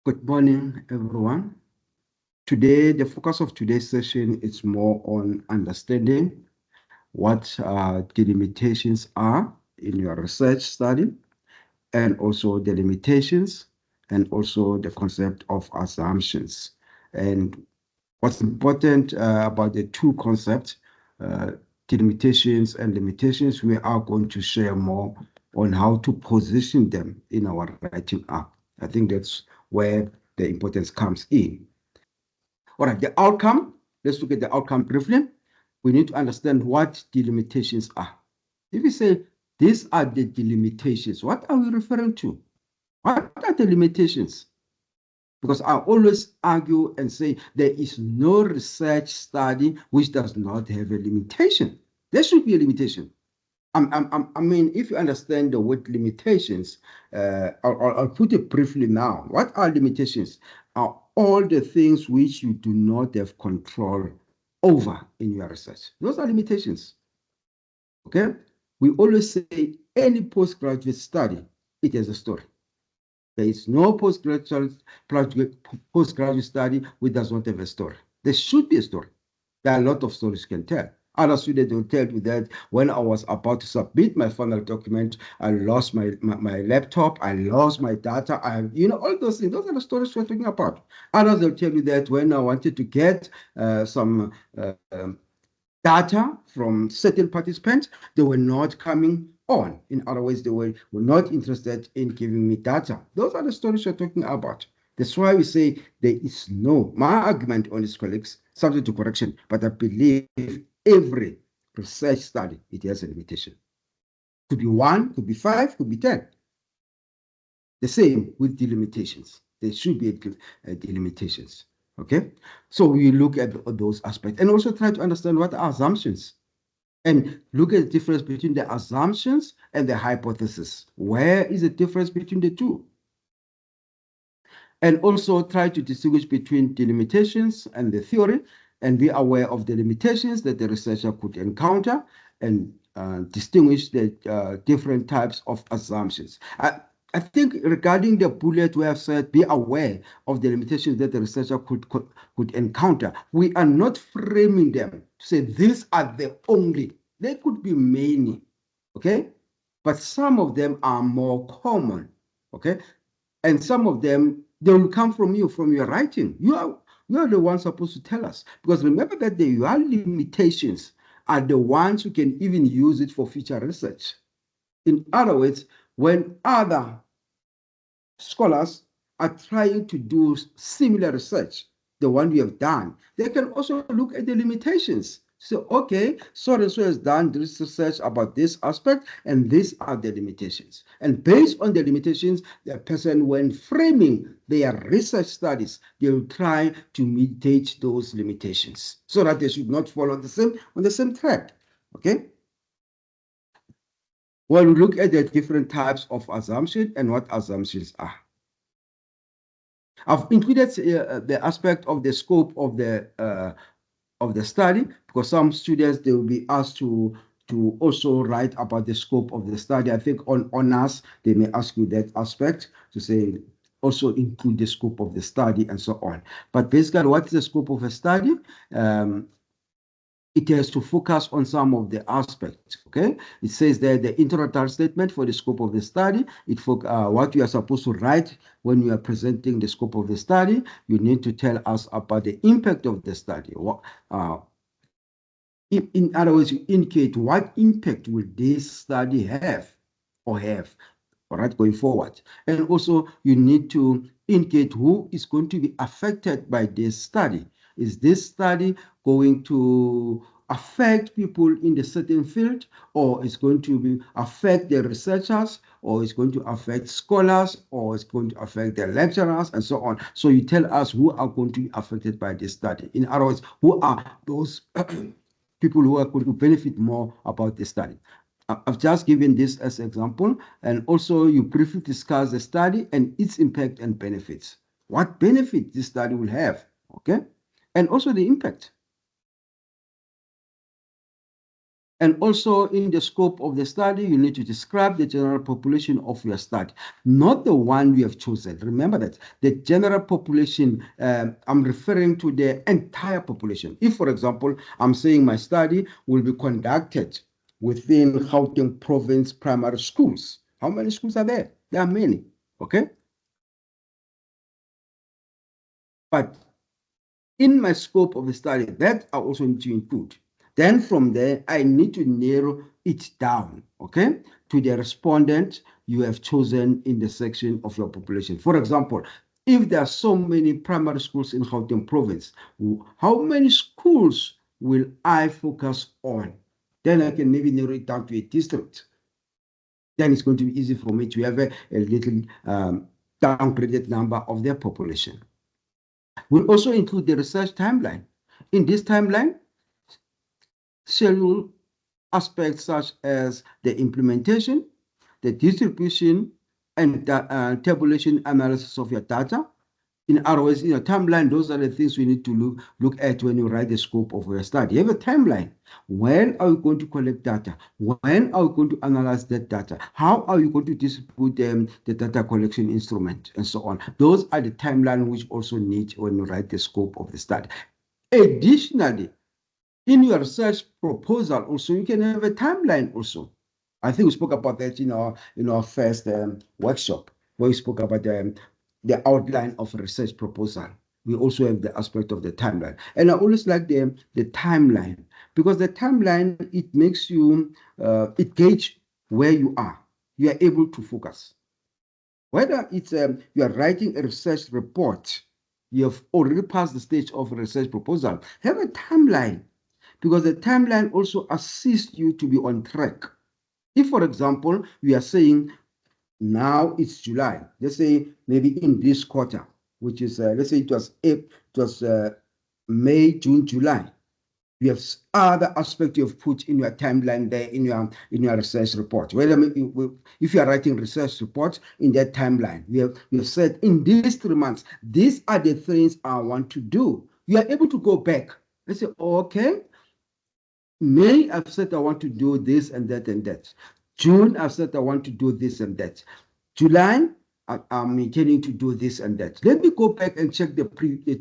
Good morning, everyone. Today, the focus of today's session is more on understanding what the limitations are in your research study, and also the limitations, and also the concept of assumptions. And what's important about the two concepts, delimitations and limitations, we are going to share more on how to position them in our writing up. I think that's where the importance comes in. All right, the outcome, let's look at the outcome briefly. We need to understand what delimitations are. If we say these are the delimitations, what are we referring to? What are the limitations? Because I always argue and say there is no research study which does not have a limitation. There should be a limitation. I mean, if you understand the word limitations, I'll put it briefly now. What are limitations? Are all the things which you do not have control over in your research. Those are limitations. Okay? We always say any postgraduate study, it has a story. There is no postgraduate study which does not have a story. There should be a story. There are a lot of stories you can tell. Other students will tell you that when I was about to submit my final document, I lost my laptop, I lost my data, all those things. Those are the stories we're talking about. Others will tell you that when I wanted to get some data from certain participants, they were not coming on. In other words, they were not interested in giving me data. Those are the stories we're talking about. That's why we say there is no, my argument on this, colleagues, subject to correction, but I believe every research study, it has a limitation. Could be 1, could be 5, could be 10. The same with delimitations. There should be delimitations. Okay, so we look at those aspects and also try to understand what are assumptions and look at the difference between the assumptions and the hypothesis. Where is the difference between the two? And also try to distinguish between the limitations and the theory and be aware of the limitations that the researcher could encounter and distinguish the different types of assumptions. I think regarding the bullet we have said, be aware of the limitations that the researcher could encounter. We are not framing them to say these are the only. There could be many, okay? But some of them are more common, okay? And some of them, they will come from you, from your writing. You are the one supposed to tell us. Because remember that your limitations are the ones who can even use it for future research. In other words, when other scholars are trying to do similar research, the one we have done, they can also look at the limitations. So, okay, so-and-so has done this research about this aspect, and these are the limitations. And based on the limitations, the person, when framing their research studies, they will try to mitigate those limitations so that they should not fall on the same track. Okay? Well, we look at the different types of assumption and what assumptions are. I've included the aspect of the scope of the study, because some students, they will be asked to also write about the scope of the study. I think on honors, they may ask you that aspect to say also include the scope of the study and so on. But basically, what is the scope of a study? It has to focus on some of the aspects, okay? It says that the introductory statement for the scope of the study, what you are supposed to write when you are presenting the scope of the study. You need to tell us about the impact of the study. In other words, you indicate what impact will this study have, all right, going forward. And also, you need to indicate who is going to be affected by this study. Is this study going to affect people in the certain field, or is going to affect the researchers, or is going to affect scholars, or is going to affect the lecturers, and so on? So you tell us who are going to be affected by this study. In other words, who are those people who are going to benefit more about the study. I've just given this as an example, and also you briefly discuss the study and its impact and benefits. What benefit this study will have, okay? And also the impact. And also in the scope of the study, you need to describe the general population of your study, not the one you have chosen. Remember that the general population, I'm referring to the entire population. If, for example, I'm saying my study will be conducted within Gauteng province primary schools. How many schools are there? There are many, okay? But in my scope of the study, that I also need to include. Then from there, I need to narrow it down, okay, to the respondent you have chosen in the section of your population. For example, if there are so many primary schools in Gauteng province, how many schools will I focus on? Then I can maybe narrow it down to a district. Then it's going to be easy for me to have a little downgraded number of their population. We'll also include the research timeline. In this timeline, schedule aspects such as the implementation, the distribution, and the tabulation analysis of your data. In other words, in a timeline, those are the things we need to look at when you write the scope of your study. You have a timeline. When are you going to collect data? When are you going to analyze that data? How are you going to distribute the data collection instrument and so on? Those are the timeline which also need when you write the scope of the study. Additionally, in your research proposal also, you can have a timeline also. I think we spoke about that in our first workshop, where we spoke about the outline of a research proposal. We also have the aspect of the timeline. And I always like the timeline, because the timeline, it makes you, it gauge where you are. You are able to focus. Whether it's you are writing a research report, you have already passed the stage of a research proposal, have a timeline, because the timeline also assists you to be on track. If, for example, we are saying now it's July, let's say maybe in this quarter, which is, let's say it was May, June, July. You have other aspects you have put in your timeline there in your research report. Whether if you are writing research reports in that timeline, we have said in these 3 months, these are the things I want to do. You are able to go back and say, okay, May, I've said I want to do this and that and that. June, I've said I want to do this and that. July, I'm intending to do this and that. Let me go back and check the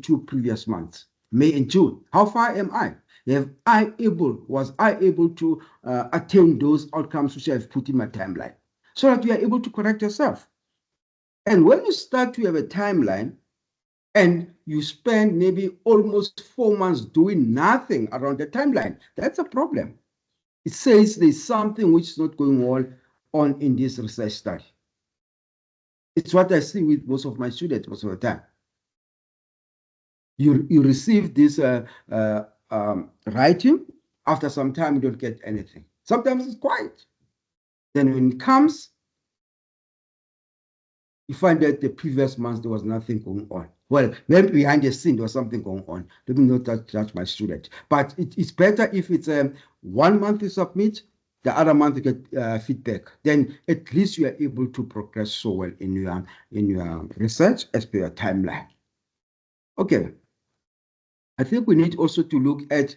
2 previous months, May and June. How far am I? Was I able to attain those outcomes which I've put in my timeline, so that you are able to correct yourself? And when you start to have a timeline, and you spend maybe almost 4 months doing nothing around the timeline, that's a problem. It says there's something which is not going well on in this research study. It's what I see with most of my students most of the time. You receive this writing, after some time you don't get anything. Sometimes it's quiet. Then when it comes, you find that the previous months there was nothing going on. Well, maybe behind the scene there was something going on. Let me not judge my student. But it's better if it's 1 month you submit, the other month you get feedback. Then at least you are able to progress so well in your research as per your timeline. Okay. I think we need also to look at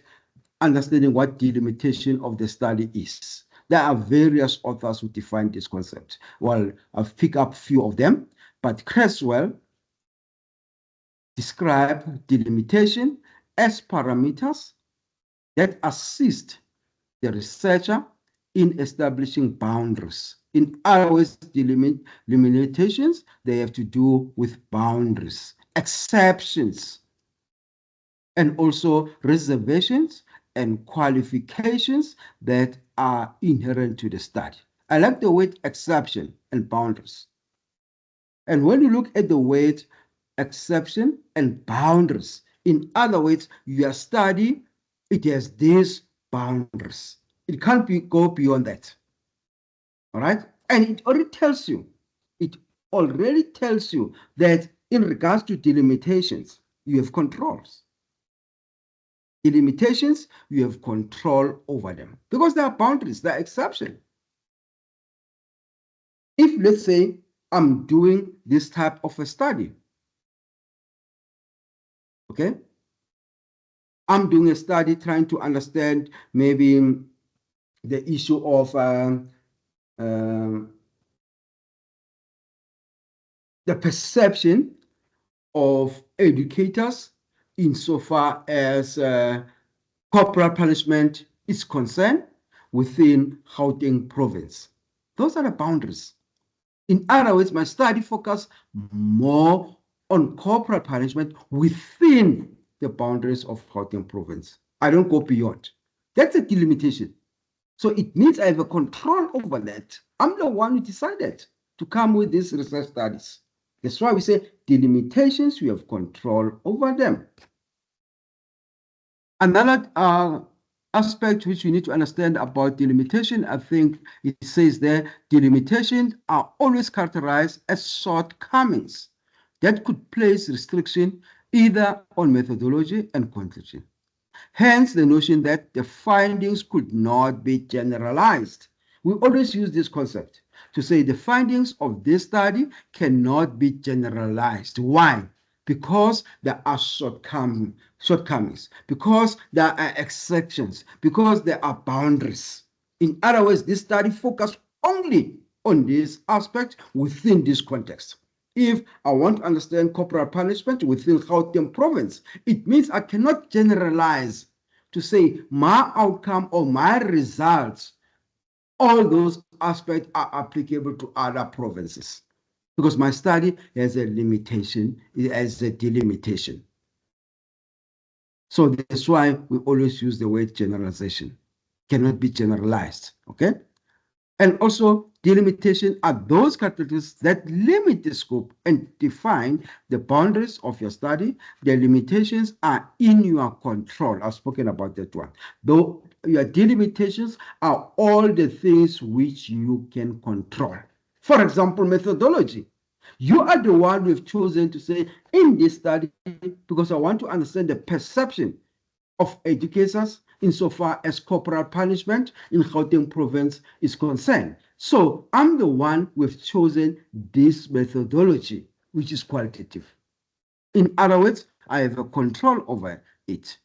understanding what delimitation of the study is. There are various authors who define this concept. Well, I've picked up a few of them, but Creswell described delimitation as parameters that assist the researcher in establishing boundaries. In other words, delimitations, they have to do with boundaries, exceptions, and also reservations and qualifications that are inherent to the study. I like the word exception and boundaries. And when you look at the word exception and boundaries, in other words, your study, it has these boundaries. It can't go beyond that. All right? And it already tells you that in regards to delimitations, you have controls. Delimitations, you have control over them because there are boundaries, there are exceptions. If, let's say, I'm doing this type of a study, okay? I'm doing a study trying to understand maybe the issue of the perception of educators insofar as corporal punishment is concerned within Gauteng province. Those are the boundaries. In other words, my study focused more on corporal punishment within the boundaries of Gauteng province. I don't go beyond. That's a delimitation. So it means I have a control over that. I'm the one who decided to come with these research studies. That's why we say delimitations, we have control over them. Another aspect which we need to understand about delimitation, I think it says there, delimitations are always characterized as shortcomings that could place restriction either on methodology and conclusion. Hence, the notion that the findings could not be generalized. We always use this concept to say the findings of this study cannot be generalized. Why? Because there are shortcomings, because there are exceptions, because there are boundaries. In other words, this study focused only on this aspect within this context. If I want to understand corporal punishment within Gauteng province, it means I cannot generalize to say my outcome or my results, all those aspects are applicable to other provinces. Because my study has a limitation, it has a delimitation. So that's why we always use the word generalization. Cannot be generalized, okay? And also, delimitation are those characteristics that limit the scope and define the boundaries of your study. The limitations are in your control. I've spoken about that one. Though your delimitations are all the things which you can control. For example, methodology. You are the one we've chosen to say in this study, because I want to understand the perception of educators insofar as corporal punishment in Gauteng province is concerned. So I'm the one we've chosen this methodology, which is qualitative. In other words, I have a control over it.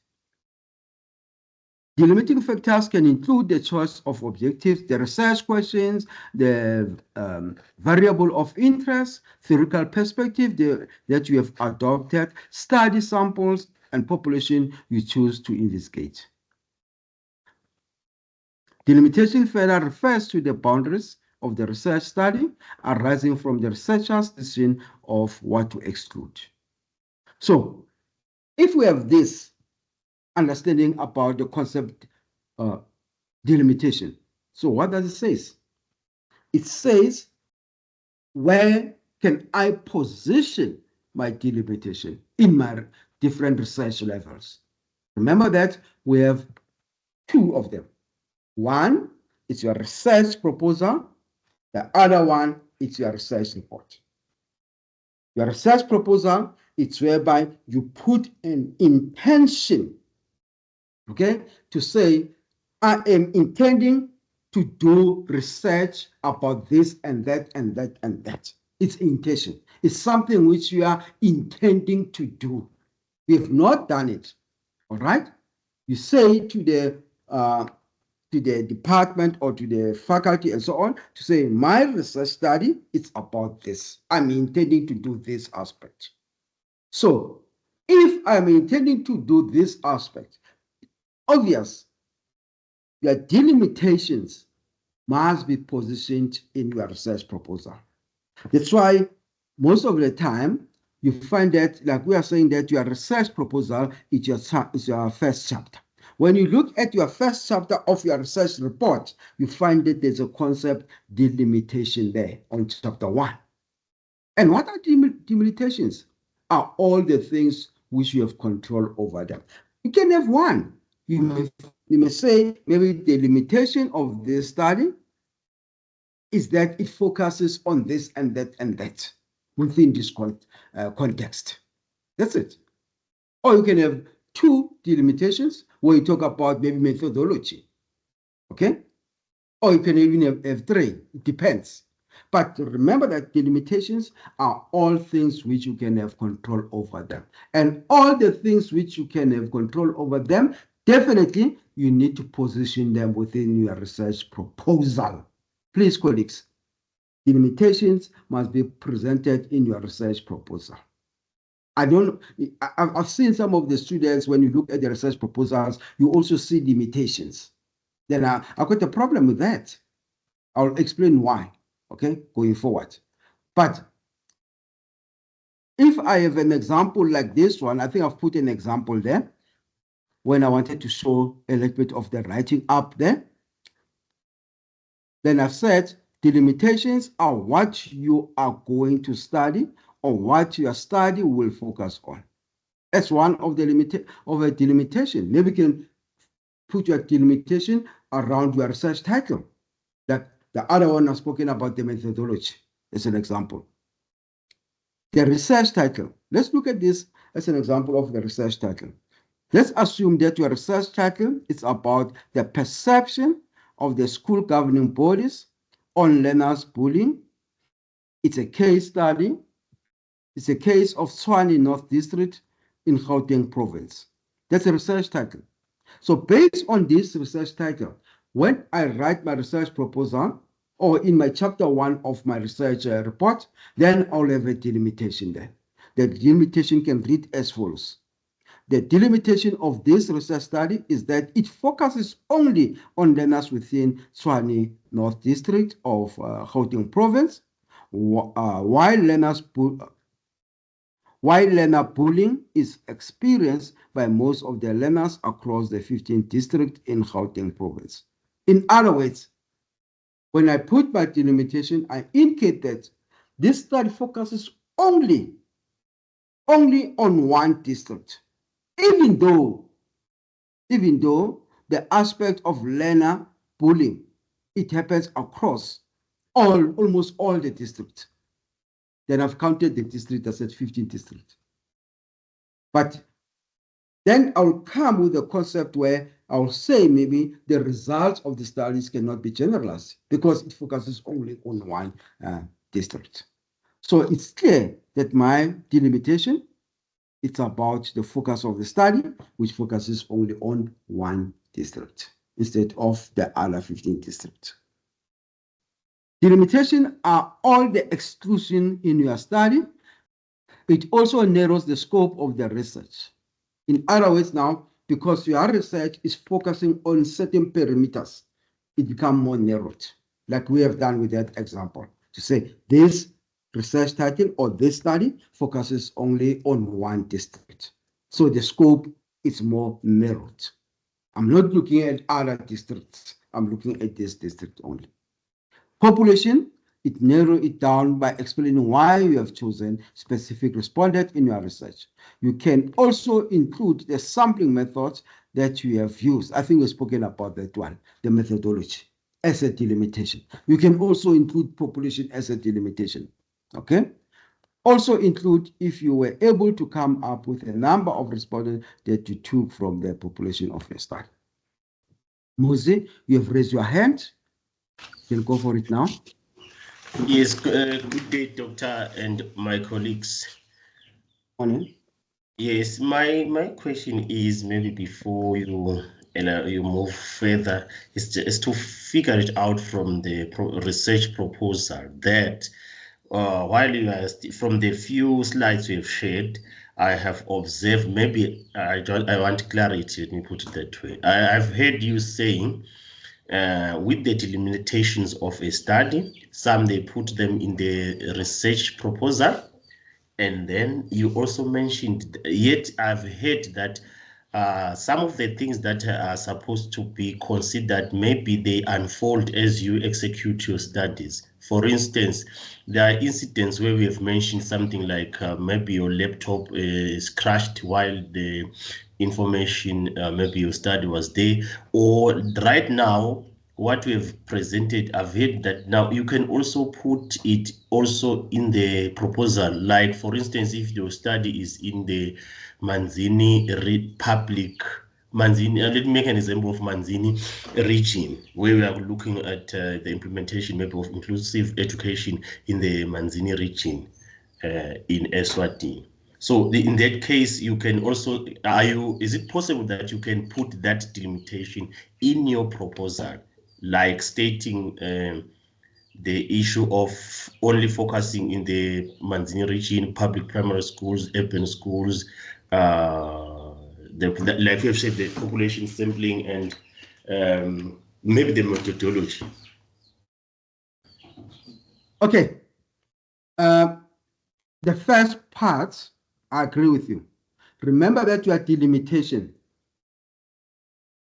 The limiting factors can include the choice of objectives, the research questions, the variable of interest, theoretical perspective that you have adopted, study samples, and population you choose to investigate. Delimitation further refers to the boundaries of the research study arising from the researcher's decision of what to exclude. So, if we have this understanding about the concept delimitation, so what does it say? It says, where can I position my delimitation in my different research levels? Remember that we have two of them. One is your research proposal. The other one is your research report. Your research proposal, it's whereby you put an intention, okay, to say, I am intending to do research about this and that and that and that. It's intention. It's something which you are intending to do. We have not done it, all right? You say to the department or to the faculty and so on to say, my research study is about this. I'm intending to do this aspect. So if I'm intending to do this aspect, obvious, your delimitations must be positioned in your research proposal. That's why most of the time you find that, like we are saying, that your research proposal is your first chapter. When you look at your first chapter of your research report, you find that there's a concept delimitation there on chapter 1. And what are delimitations? Are all the things which you have control over them. You can have one. You may say maybe the limitation of this study is that it focuses on this and that and that within this context. That's it. Or you can have two delimitations where you talk about maybe methodology, okay? Or you can even have three, it depends. But remember that delimitations are all things which you can have control over them. And all the things which you can have control over them, definitely you need to position them within your research proposal. Please, colleagues, the limitations must be presented in your research proposal. I've seen some of the students, when you look at the research proposals, you also see limitations. Then I've got a problem with that. I'll explain why, okay, going forward. But if I have an example like this one, I think I've put an example there when I wanted to show a little bit of the writing up there. Then I've said the limitations are what you are going to study or what your study will focus on. That's one of the delimitation. Maybe you can put your delimitation around your research title. That the other one I've spoken about the methodology as an example. The research title. Let's look at this as an example of the research title. Let's assume that your research title is about the perception of the school governing bodies on learners bullying. It's a case study. It's a case of Tshwane North District in Gauteng Province. That's a research title. So based on this research title, when I write my research proposal or in my chapter 1 of my research report, then I'll have a delimitation there. The delimitation can read as follows. The delimitation of this research study is that it focuses only on learners within Tshwane North District of Gauteng Province, while learner bullying is experienced by most of the learners across the 15th district in Gauteng Province. In other words, when I put my delimitation, I indicate that this study focuses only on one district, even though the aspect of learner bullying, it happens across almost all the districts. Then I've counted the district, I said 15 districts. But then I'll come with a concept where I'll say maybe the results of the studies cannot be generalized because it focuses only on one district. So it's clear that my delimitation, it's about the focus of the study, which focuses only on one district instead of the other 15 districts. Delimitation are all the exclusion in your study. It also narrows the scope of the research. In other words now, because your research is focusing on certain perimeters, it becomes more narrowed, like we have done with that example, to say this research title or this study focuses only on one district. So the scope is more narrowed. I'm not looking at other districts. I'm looking at this district only. Population, it narrows it down by explaining why you have chosen specific respondent in your research. You can also include the sampling methods that you have used. I think we've spoken about that one, the methodology as a delimitation. You can also include population as a delimitation, okay? Also include if you were able to come up with a number of respondents that you took from the population of your study. Muzi, you have raised your hand. You can go for it now. Yes, good day, Doctor and my colleagues. Morning. Yes, my question is maybe before you move further, is to figure it out from the research proposal that while you are from the few slides you have shared, I have observed, maybe I want clarity, let me put it that way. I've heard you saying with the delimitations of a study, some they put them in the research proposal, and then you also mentioned, yet I've heard that some of the things that are supposed to be considered, maybe they unfold as you execute your studies. For instance, there are incidents where we have mentioned something like maybe your laptop is crashed while the information, maybe your study was there, or right now, what we have presented, I've heard that now you can also put it also in the proposal. Like, for instance, if your study is in the Manzini Republic, let me make an example of Manzini region, where we are looking at the implementation maybe of inclusive education in the Manzini region in Eswatini. So in that case, you can also, is it possible that you can put that delimitation in your proposal, like stating the issue of only focusing in the Manzini region, public primary schools, urban schools, like you have said, the population sampling and maybe the methodology. Okay. The first part, I agree with you. Remember that your delimitation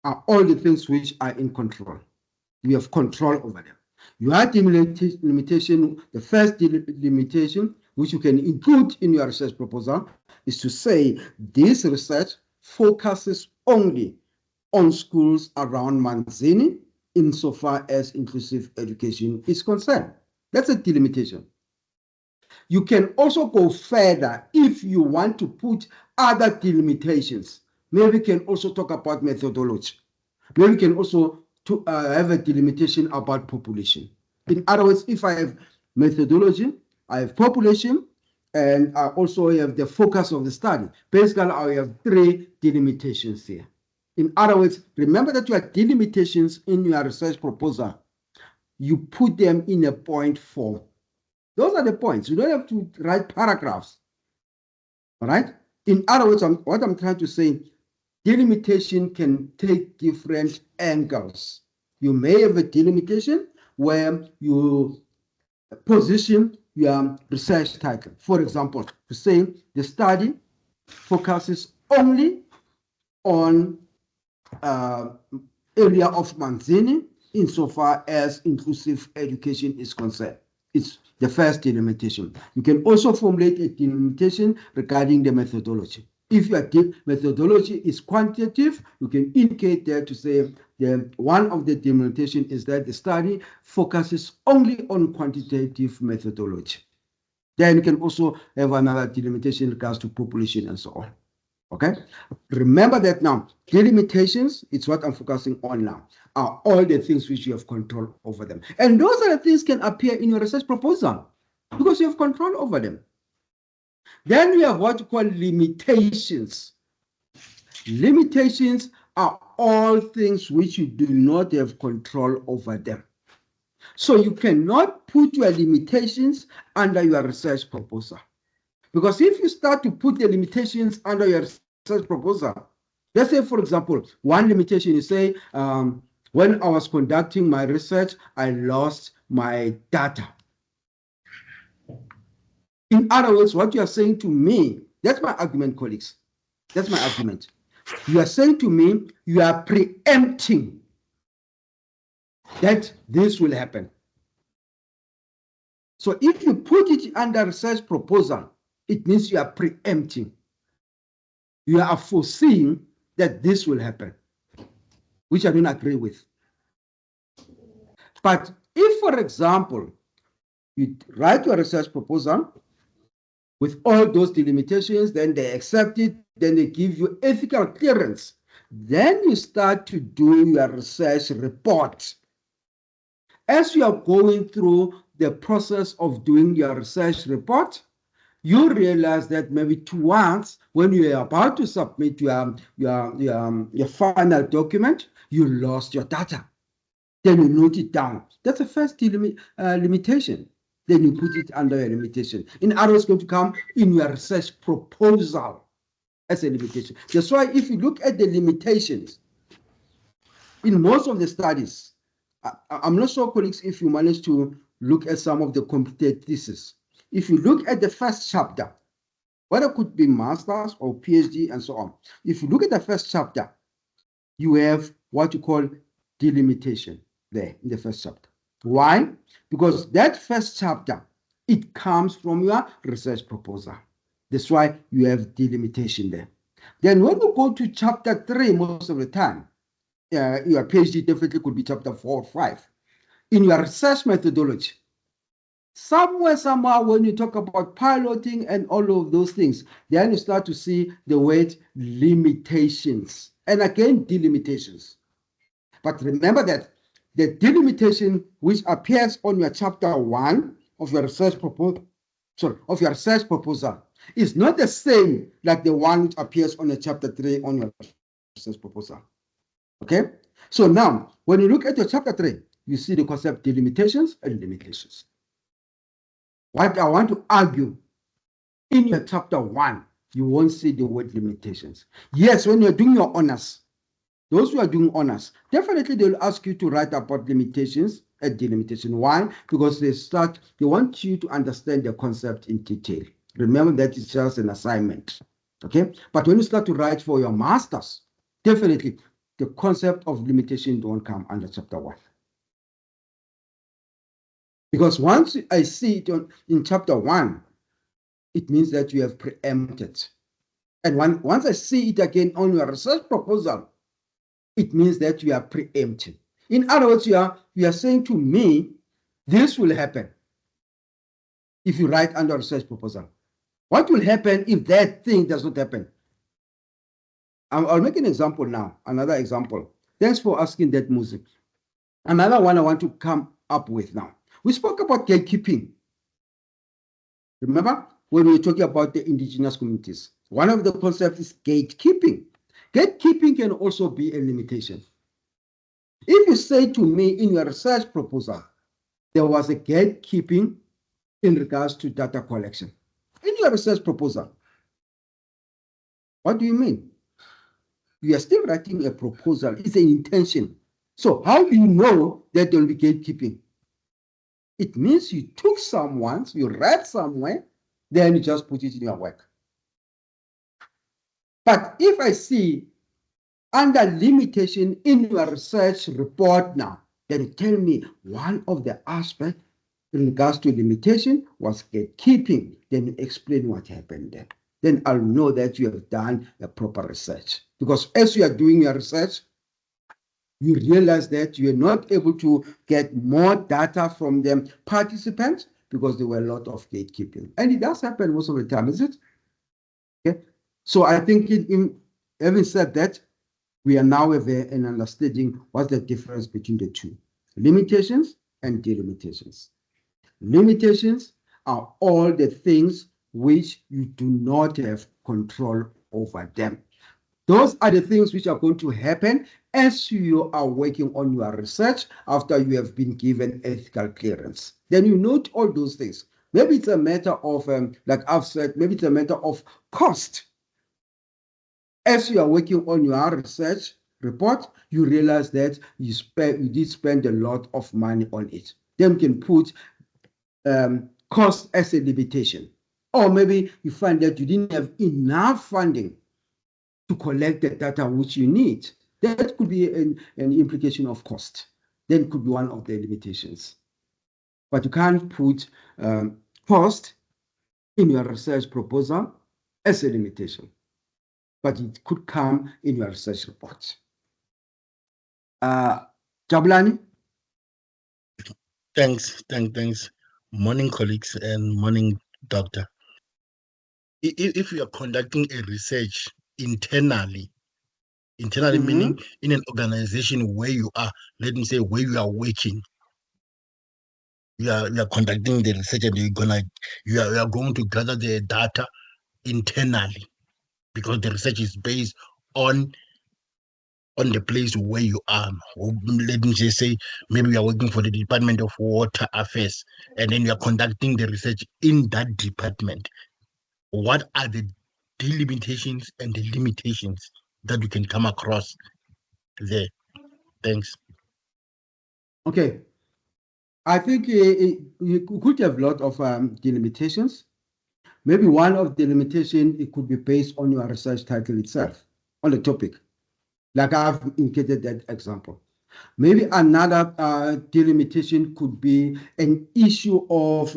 are all the things which are in control. You have control over them. Your delimitation, the first delimitation, which you can include in your research proposal, is to say this research focuses only on schools around Manzini insofar as inclusive education is concerned. That's a delimitation. You can also go further if you want to put other delimitations. Maybe we can also talk about methodology. Maybe we can also have a delimitation about population. In other words, if I have methodology, I have population, and I also have the focus of the study. Basically, I have three delimitations here. In other words, remember that you have delimitations in your research proposal. You put them in a point form. Those are the points. You don't have to write paragraphs. All right? In other words, what I'm trying to say, delimitation can take different angles. You may have a delimitation where you position your research title. For example, to say the study focuses only on area of Manzini insofar as inclusive education is concerned. It's the first delimitation. You can also formulate a delimitation regarding the methodology. If your methodology is quantitative, you can indicate there to say one of the delimitation is that the study focuses only on quantitative methodology. Then you can also have another delimitation in regards to population and so on. Okay, remember that now, delimitations, it's what I'm focusing on now, are all the things which you have control over them. And those are the things can appear in your research proposal because you have control over them. Then we have what you call limitations. Limitations are all things which you do not have control over them. So you cannot put your limitations under your research proposal. Because if you start to put the limitations under your research proposal, let's say, for example, one limitation is say, when I was conducting my research, I lost my data. In other words, what you are saying to me, that's my argument, colleagues. That's my argument. You are saying to me, you are preempting that this will happen. So if you put it under research proposal, it means you are preempting. You are foreseeing that this will happen, which I don't agree with. But if, for example, you write your research proposal with all those delimitations, then they accept it, then they give you ethical clearance, then you start to do your research report. As you are going through the process of doing your research report, you realize that maybe towards when you are about to submit your final document, you lost your data. Then you note it down. That's the first limitation. Then you put it under a limitation. In other words, it's going to come in your research proposal as a limitation. That's why if you look at the limitations in most of the studies, I'm not sure, colleagues, if you managed to look at some of the completed theses. If you look at the first chapter, whether it could be master's or PhD and so on, if you look at the first chapter, you have what you call delimitation there in the first chapter. Why? Because that first chapter, it comes from your research proposal. That's why you have delimitation there. Then when you go to chapter 3, most of the time, your PhD definitely could be chapter 4 or 5. In your research methodology, somehow, when you talk about piloting and all of those things, then you start to see the word limitations. And again, delimitations. But remember that the delimitation which appears on your chapter 1 of your research proposal of your research proposal is not the same like the one which appears on the chapter 3 on your research proposal. Okay? So now, when you look at your chapter 3, you see the concept delimitations and limitations. What I want to argue, in your chapter 1, you won't see the word limitations. Yes, when you're doing your honors, those who are doing honors, definitely they'll ask you to write about limitations and delimitation. Why? Because they want you to understand the concept in detail. Remember that it's just an assignment. Okay? But when you start to write for your masters, definitely the concept of limitation don't come under chapter 1. Because once I see it in chapter 1, it means that you have preempted. And once I see it again on your research proposal, it means that you are preempting. In other words, you are saying to me, this will happen if you write under research proposal. What will happen if that thing does not happen? I'll make an example now, another example. Thanks for asking that, music. Another one I want to come up with now. We spoke about gatekeeping. Remember when we were talking about the indigenous communities? One of the concepts is gatekeeping. Gatekeeping can also be a limitation. If you say to me in your research proposal, there was a gatekeeping in regards to data collection, in your research proposal, what do you mean? You are still writing a proposal. It's an intention. So how do you know that there will be gatekeeping? It means you took someone's, you read somewhere, then you just put it in your work. But if I see under limitation in your research report now, then you tell me one of the aspects in regards to limitation was gatekeeping, then you explain what happened there. Then I'll know that you have done a proper research. Because as you are doing your research, you realize that you are not able to get more data from the participants because there were a lot of gatekeeping. And it does happen most of the time, is it? Okay. So I think having said that, we are now an understanding what's the difference between the two, limitations and delimitations. Limitations are all the things which you do not have control over them. Those are the things which are going to happen as you are working on your research after you have been given ethical clearance. Then you note all those things. Maybe it's a matter of, like I've said, maybe it's a matter of cost. As you are working on your research report, you realize that you did spend a lot of money on it. Then you can put cost as a limitation. Or maybe you find that you didn't have enough funding to collect the data which you need. That could be an implication of cost. Then it could be one of the limitations. But you can't put cost in your research proposal as a limitation. But it could come in your research report. Jabulani? Thanks. Morning, colleagues, and morning, doctor. If you are conducting a research internally meaning in an organization where you are, let me say, where you are working, you are conducting the research and you are going to gather the data internally because the research is based on the place where you are. Let me just say, maybe you are working for the Department of Water Affairs, and then you are conducting the research in that department. What are the delimitations and the limitations that you can come across there? Thanks. Okay. I think you could have a lot of delimitations. Maybe one of the limitations, it could be based on your research title itself, on the topic. Like I've indicated that example. Maybe another delimitation could be an issue of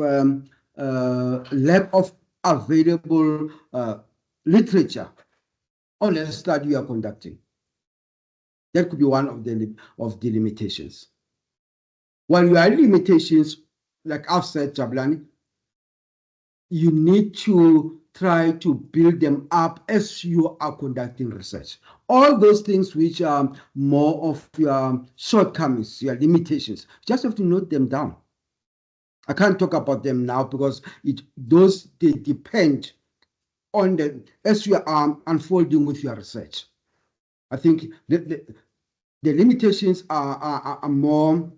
lack of available literature on the study you are conducting. That could be one of the limitations. While you are limitations, like I've said, Jabulani, you need to try to build them up as you are conducting research. All those things which are more of your shortcomings, your limitations, you just have to note them down. I can't talk about them now because they depend on as you are unfolding with your research. I think the limitations are more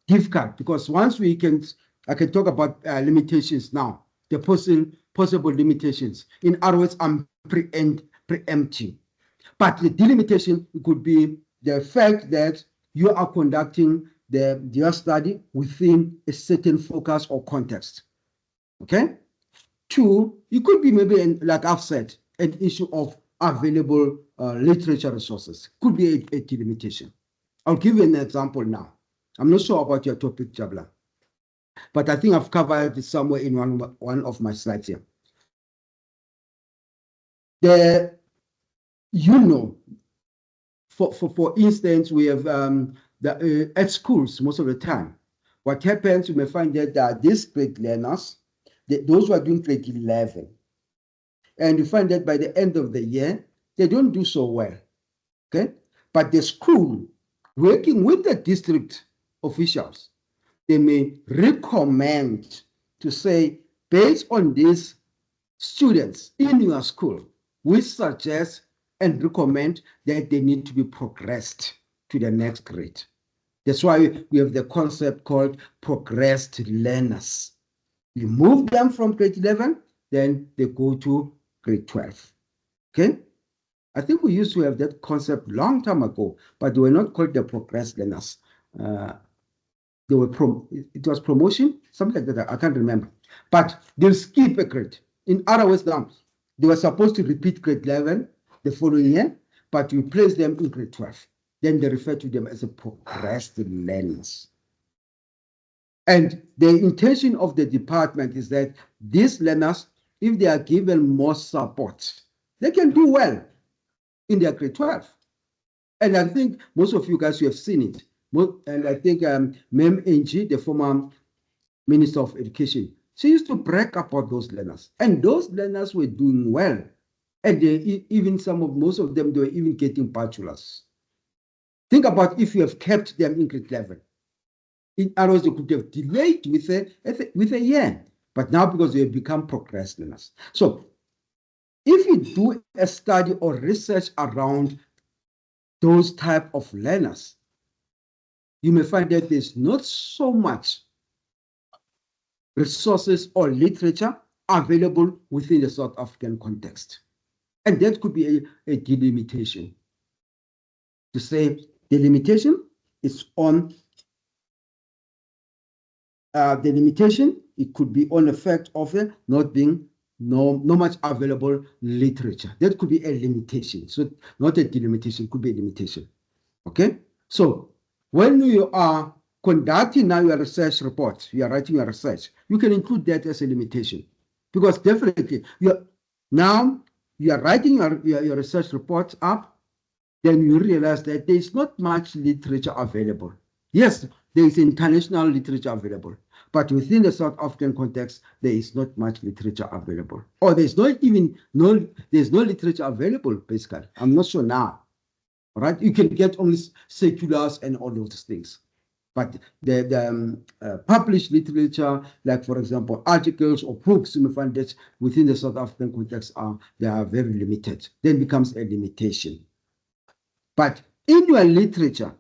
difficult because once I can talk about limitations now, the possible limitations. In other words, I'm preempting. But the delimitation could be the fact that you are conducting your study within a certain focus or context. Okay? Two, it could be maybe, like I've said, an issue of available literature resources. Could be a delimitation. I'll give you an example now. I'm not sure about your topic, Jabla, but I think I've covered it somewhere in one of my slides here. For instance, we have at schools most of the time. What happens, you may find that these grade learners, those who are doing grade 11, and you find that by the end of the year, they don't do so well. Okay, but the school, working with the district officials, they may recommend to say, based on these students in your school, we suggest and recommend that they need to be progressed to the next grade. That's why we have the concept called progressed learners. You move them from grade 11, then they go to grade 12. Okay? I think we used to have that concept long time ago, but they were not called the progressed learners. It was promotion, something like that. I can't remember. But they'll skip a grade. In other words, now they were supposed to repeat grade 11 the following year, but you place them in grade 12. Then they refer to them as a progressed learners. And the intention of the department is that these learners, if they are given more support, they can do well in their grade 12. And I think most of you guys, you have seen it. And I think Mem Angie, the former Minister of Education, she used to brag about those learners. And those learners were doing well. And most of them, they were even getting bachelors. Think about if you have kept them in grade 11. In other words, they could have delayed with a year. But now, because they have become progressed learners. So if you do a study or research around those type of learners, you may find that there's not so much resources or literature available within the South African context. And that could be a delimitation. To say the limitation is on the limitation, it could be on the fact of there not being no much available literature. That could be a limitation. So not a delimitation, could be a limitation. Okay? So when you are conducting now your research report, you are writing your research, you can include that as a limitation. Because definitely, now you are writing your research report up, then you realize that there is not much literature available. Yes, there is international literature available, but within the South African context, there is not much literature available. Or there's no literature available, basically. I'm not sure now. All right, you can get only circulars and all those things. But the published literature, like for example, articles or books, you may find that within the South African context they are very limited. Then becomes a limitation. But in your literature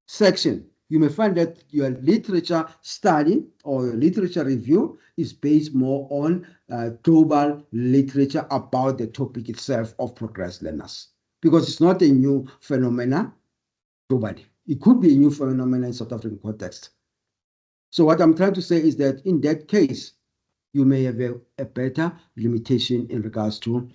section, you may find that your literature study or your literature review is based more on global literature about the topic itself of progressed learners. Because it's not a new phenomenon globally. It could be a new phenomenon in South African context. So what I'm trying to say is that in that case, you may have a better limitation in regards to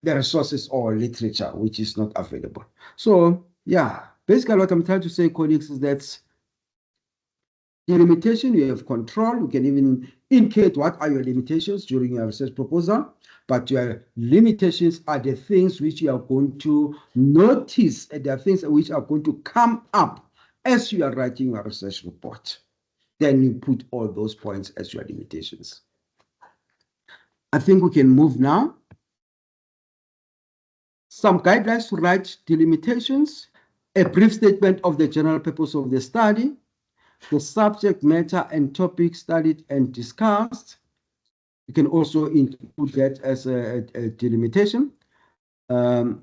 the resources or literature which is not available. So yeah, basically what I'm trying to say, colleagues, is that the limitation, you have control. You can even indicate what are your limitations during your research proposal, but your limitations are the things which you are going to notice, and the things which are going to come up as you are writing your research report. Then you put all those points as your limitations. I think we can move now. Some guidelines to write delimitations, a brief statement of the general purpose of the study, the subject matter and topic studied and discussed. You can also include that as a delimitation. The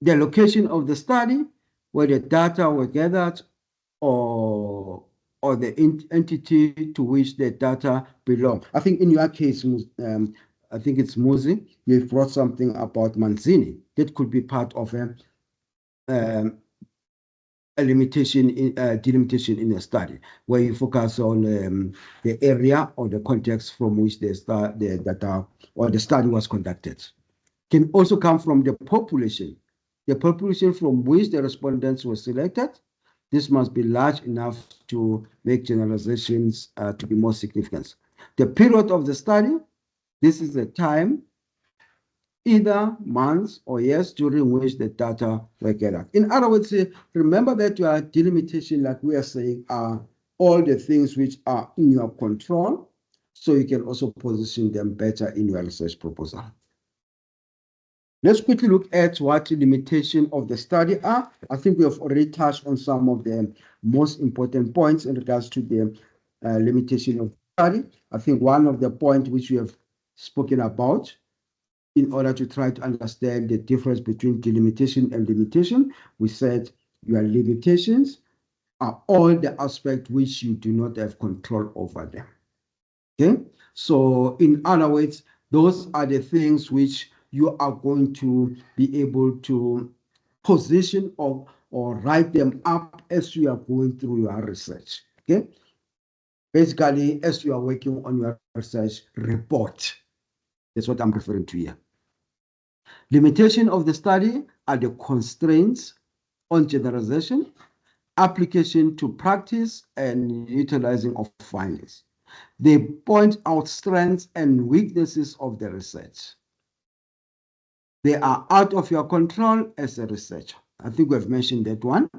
location of the study, where the data were gathered, or the entity to which the data belong. I think in your case, I think it's Muzi, you've brought something about Manzini. That could be part of a limitation in delimitation in a study, where you focus on the area or the context from which the data or the study was conducted. Can also come from the population from which the respondents were selected. This must be large enough to make generalizations to be more significant. The period of the study, this is the time, either months or years, during which the data were gathered. In other words, remember that your delimitation, like we are saying, are all the things which are in your control, so you can also position them better in your research proposal. Let's quickly look at what the limitation of the study are. I think we have already touched on some of the most important points in regards to the limitation of the study. I think one of the points which we have spoken about in order to try to understand the difference between delimitation and limitation, we said your limitations are all the aspects which you do not have control over them. Okay, so in other words, those are the things which you are going to be able to position or write them up as you are going through your research. Okay, basically, as you are working on your research report, that's what I'm referring to here. Limitation of the study are the constraints on generalization, application to practice, and utilizing of findings. They point out strengths and weaknesses of the research. They are out of your control as a researcher. I think we've mentioned that one.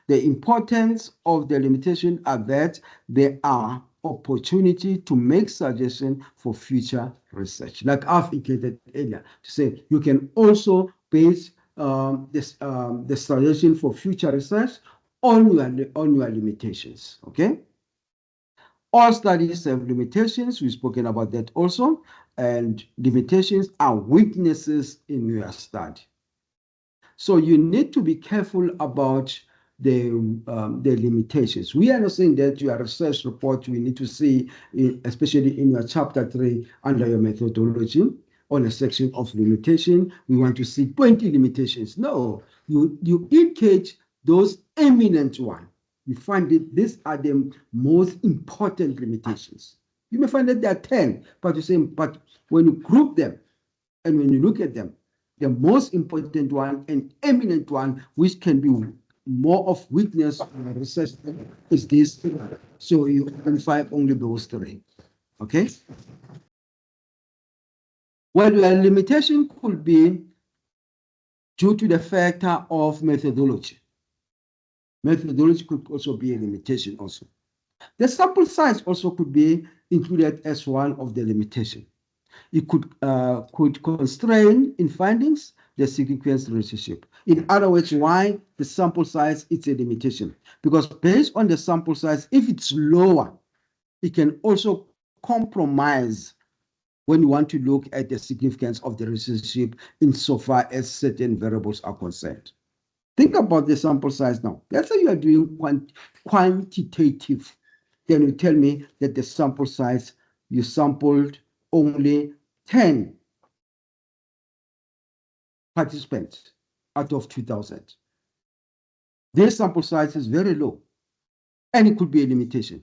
The importance of the limitation are that they are opportunity to make suggestions for future research. Like I've indicated earlier, to say you can also base the suggestion for future research on your limitations. Okay. All studies have limitations. We've spoken about that also. And limitations are weaknesses in your study. So you need to be careful about the limitations. We are not saying that your research report, we need to see, especially in your chapter 3 under your methodology, on a section of limitation, we want to see 20 limitations. No, you indicate those eminent ones. You find that these are the most important limitations. You may find that there are 10, but you say, but when you group them and when you look at them, the most important one and eminent one, which can be more of weakness in research, is this. So you identify only those 3. Okay? Well, the limitation could be due to the factor of methodology. Methodology could also be a limitation also. The sample size also could be included as one of the limitations. It could constrain in findings the significance relationship. In other words, why the sample size is a limitation? Because based on the sample size, if it's lower, it can also compromise when you want to look at the significance of the relationship insofar as certain variables are concerned. Think about the sample size now. Let's say you are doing quantitative. Then you tell me that the sample size, you sampled only 10 participants out of 2,000. This sample size is very low, and it could be a limitation.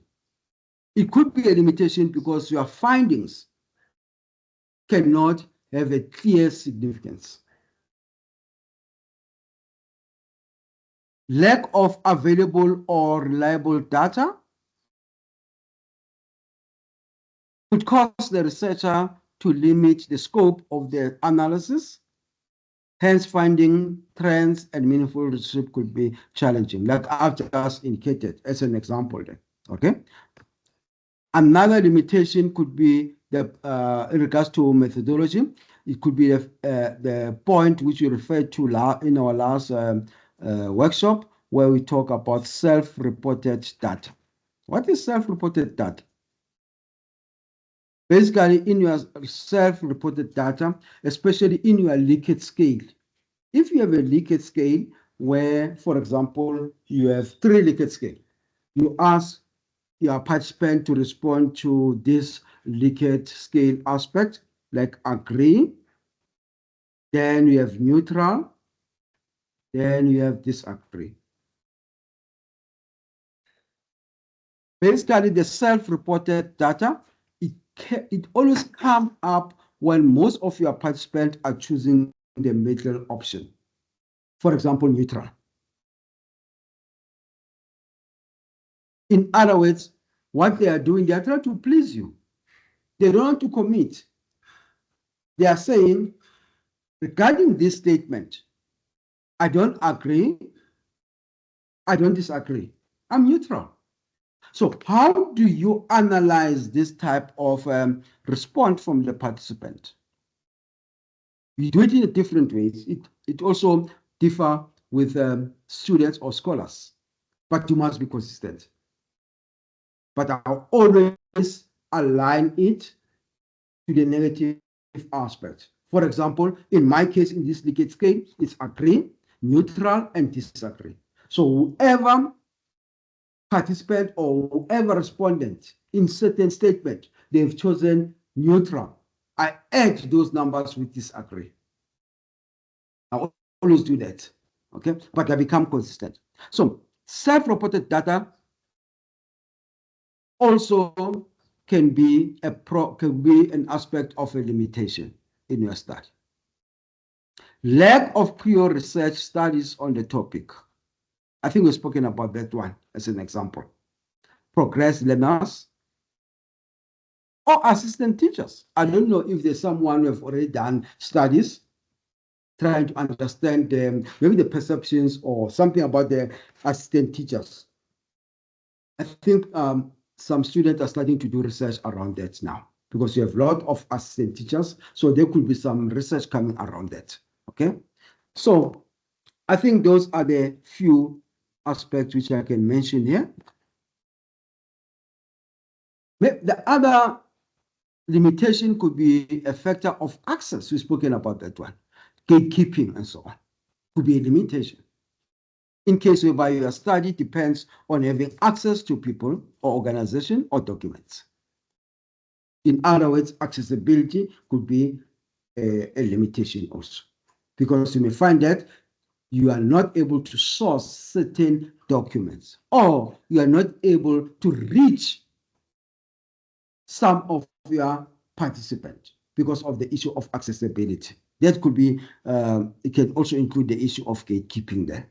It could be a limitation because your findings cannot have a clear significance. Lack of available or reliable data could cause the researcher to limit the scope of their analysis. Hence, finding trends and meaningful research could be challenging, like I've just indicated as an example there. Okay. Another limitation could be the in regards to methodology. It could be the point which we referred to in our last workshop, where we talk about self-reported data. What is self-reported data? Basically, in your self-reported data, especially in your leakage scale, if you have a leakage scale where, for example, you have 3 leakage scale, you ask your participant to respond to this leakage scale aspect, like agree, then you have neutral, then you have disagree. Basically, the self-reported data, it always comes up when most of your participants are choosing the middle option. For example, neutral. In other words, what they are doing, they are trying to please you. They don't want to commit. They are saying, regarding this statement, I don't agree, I don't disagree. I'm neutral. So how do you analyze this type of response from the participant? You do it in a different ways. It also differ with students or scholars, but you must be consistent. But I always align it to the negative aspect. For example, in my case, in this leakage scale, it's agree, neutral, and disagree. So whoever participant or whoever respondent in certain statement, they've chosen neutral. I add those numbers with disagree. I always do that, okay? But I become consistent. So self-reported data also can be an aspect of a limitation in your study. Lack of pure research studies on the topic. I think we've spoken about that one as an example. Progressed learners or assistant teachers. I don't know if there's someone who have already done studies trying to understand maybe the perceptions or something about the assistant teachers. I think some students are starting to do research around that now because you have a lot of assistant teachers. So there could be some research coming around that. Okay. So I think those are the few aspects which I can mention here. The other limitation could be a factor of access. We've spoken about that one. Gatekeeping and so on could be a limitation. In case whereby your study depends on having access to people or organization or documents. In other words, accessibility could be a limitation also, because you may find that you are not able to source certain documents or you are not able to reach some of your participants because of the issue of accessibility. That could be, it can also include the issue of gatekeeping there.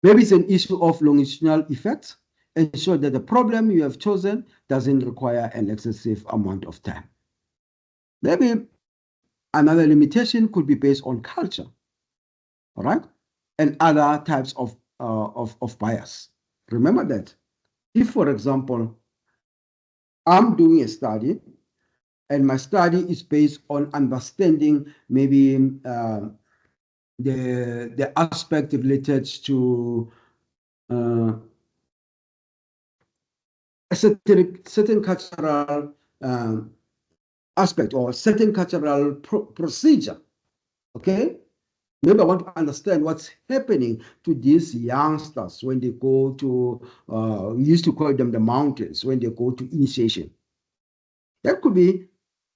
Maybe it's an issue of longitudinal effects. Ensure that the problem you have chosen doesn't require an excessive amount of time. Maybe another limitation could be based on culture, all right, and other types of bias. Remember that if, for example, I'm doing a study and my study is based on understanding maybe the aspect related to a certain cultural aspect or certain cultural procedure, okay? Maybe I want to understand what's happening to these youngsters when they go to, we used to call them the mountains, when they go to initiation. That could be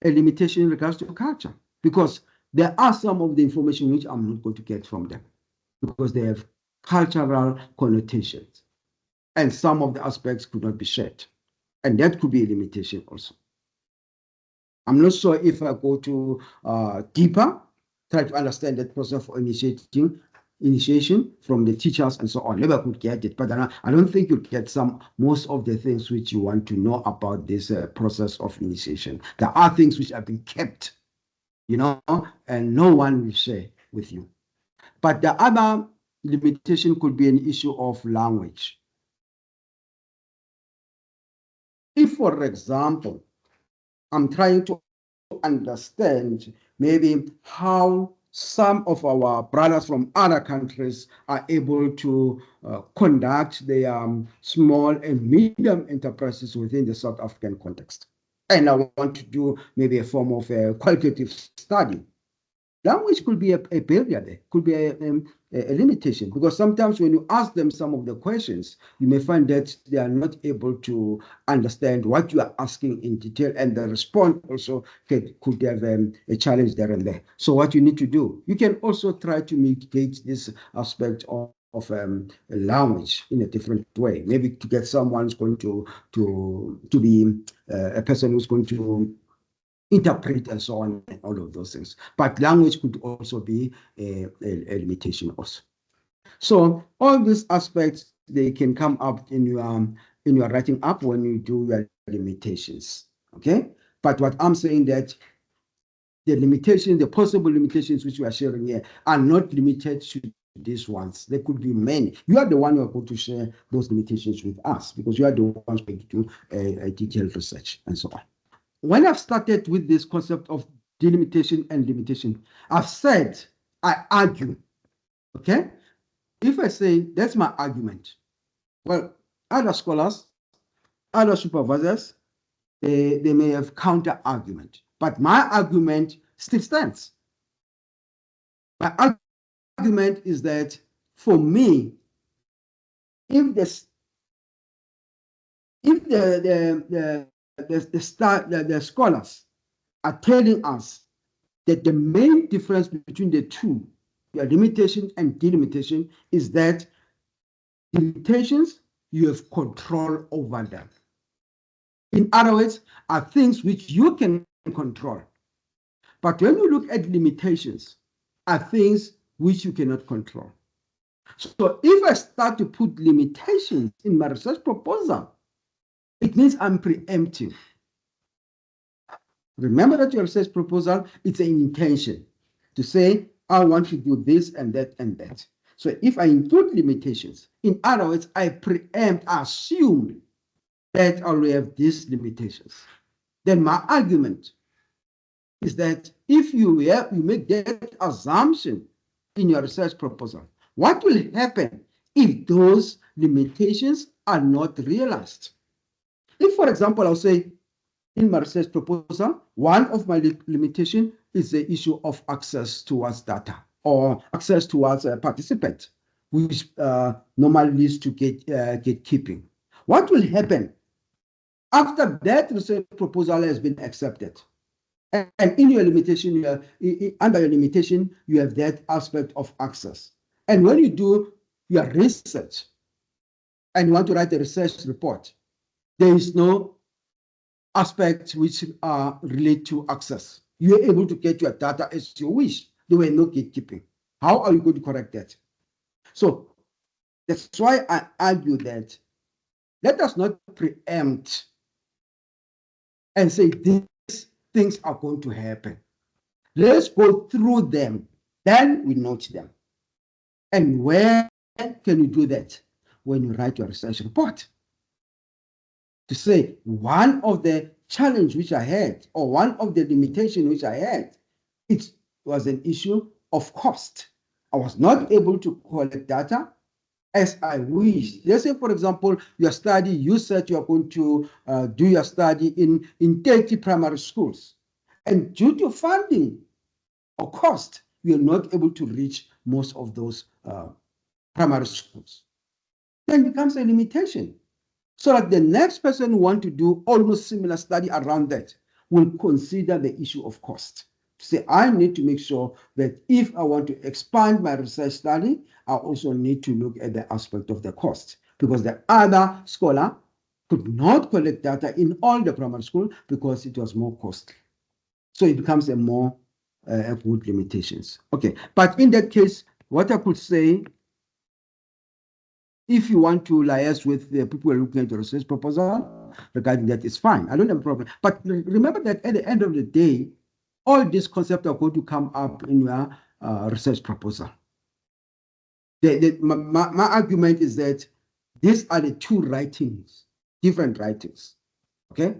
a limitation in regards to culture, because there are some of the information which I'm not going to get from them because they have cultural connotations and some of the aspects could not be shared. And that could be a limitation also. I'm not sure if I go to deeper, try to understand that process of initiation from the teachers and so on. Maybe I could get it, but I don't think you'll get most of the things which you want to know about this process of initiation. There are things which have been kept, you know, and no one will share with you. But the other limitation could be an issue of language. If, for example, I'm trying to understand maybe how some of our brothers from other countries are able to conduct their small and medium enterprises within the South African context. And I want to do maybe a form of a qualitative study. Language could be a barrier there, could be a limitation, because sometimes when you ask them some of the questions, you may find that they are not able to understand what you are asking in detail, and the response also could have a challenge there and there. So what you need to do, you can also try to mitigate this aspect of language in a different way. Maybe to get someone who's going to be a person who's going to interpret and so on, and all of those things. But language could also be a limitation also. So all these aspects, they can come up in your writing up when you do your limitations. Okay. But what I'm saying that the limitations, the possible limitations which we are sharing here, are not limited to these ones. There could be many. You are the one who are going to share those limitations with us, because you are the ones going to do a detailed research and so on. When I've started with this concept of delimitation and limitation, I've said, I argue, okay? If I say that's my argument, well, other scholars, other supervisors, they may have counter argument, but my argument still stands. My argument is that for me, if the scholars are telling us that the main difference between the two, your limitation and delimitation, is that limitations, you have control over them. In other words, are things which you can control. But when you look at limitations, are things which you cannot control. So if I start to put limitations in my research proposal, it means I'm preempting. Remember that your research proposal, it's an intention to say, I want to do this and that and that. So if I include limitations, in other words, I preempt, assume that I will have these limitations. Then my argument is that if you make that assumption in your research proposal, what will happen if those limitations are not realized? If, for example, I'll say, in my research proposal, one of my limitations is the issue of access towards data or access towards a participant, which normally leads to gatekeeping. What will happen after that research proposal has been accepted? And in your limitation, under your limitation, you have that aspect of access. And when you do your research and you want to write a research report, there is no aspects which relate to access. You're able to get your data as you wish. There were no gatekeeping. How are you going to correct that? So that's why I argue that let us not preempt and say these things are going to happen. Let's go through them, then we note them. And where can you do that? When you write your research report. To say one of the challenge which I had, or one of the limitation which I had, it was an issue of cost. I was not able to collect data as I wish. Let's say, for example, your study, you said you are going to do your study in 30 primary schools. And due to funding or cost, you are not able to reach most of those primary schools. Then it becomes a limitation. So that the next person who wants to do almost similar study around that will consider the issue of cost. Say, I need to make sure that if I want to expand my research study, I also need to look at the aspect of the cost, because the other scholar could not collect data in all the primary school because it was more costly. So it becomes a more good limitations. Okay, but in that case, what I could say, if you want to liaise with the people who are looking at the research proposal regarding that, is fine. I don't have a problem. But remember that at the end of the day, all these concepts are going to come up in your research proposal. My argument is that these are the two writings, different writings. Okay?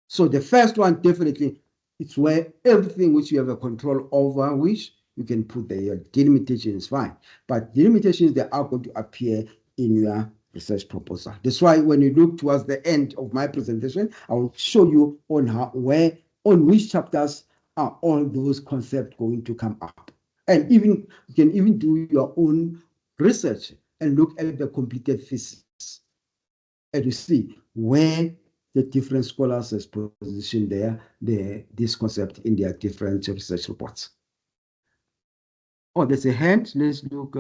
So the first one, definitely, it's where everything which you have a control over, which you can put there. Delimitation is fine. But delimitations, they are going to appear in your research proposal. That's why when you look towards the end of my presentation, I will show you on on which chapters are all those concepts going to come up. And even you can even do your own research and look at the completed thesis and you see where the different scholars has positioned this concept in their different research reports. Oh, there's a hand. Let's look.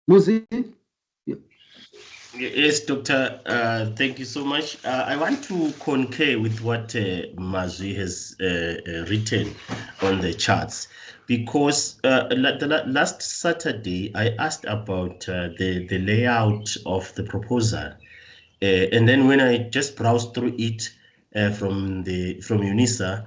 Muzi? Yeah. Yes, Doctor. Thank you so much. I want to concur with what Mazwi has written on the charts, because last Saturday I asked about the layout of the proposal, and then when I just browsed through it from UNISA,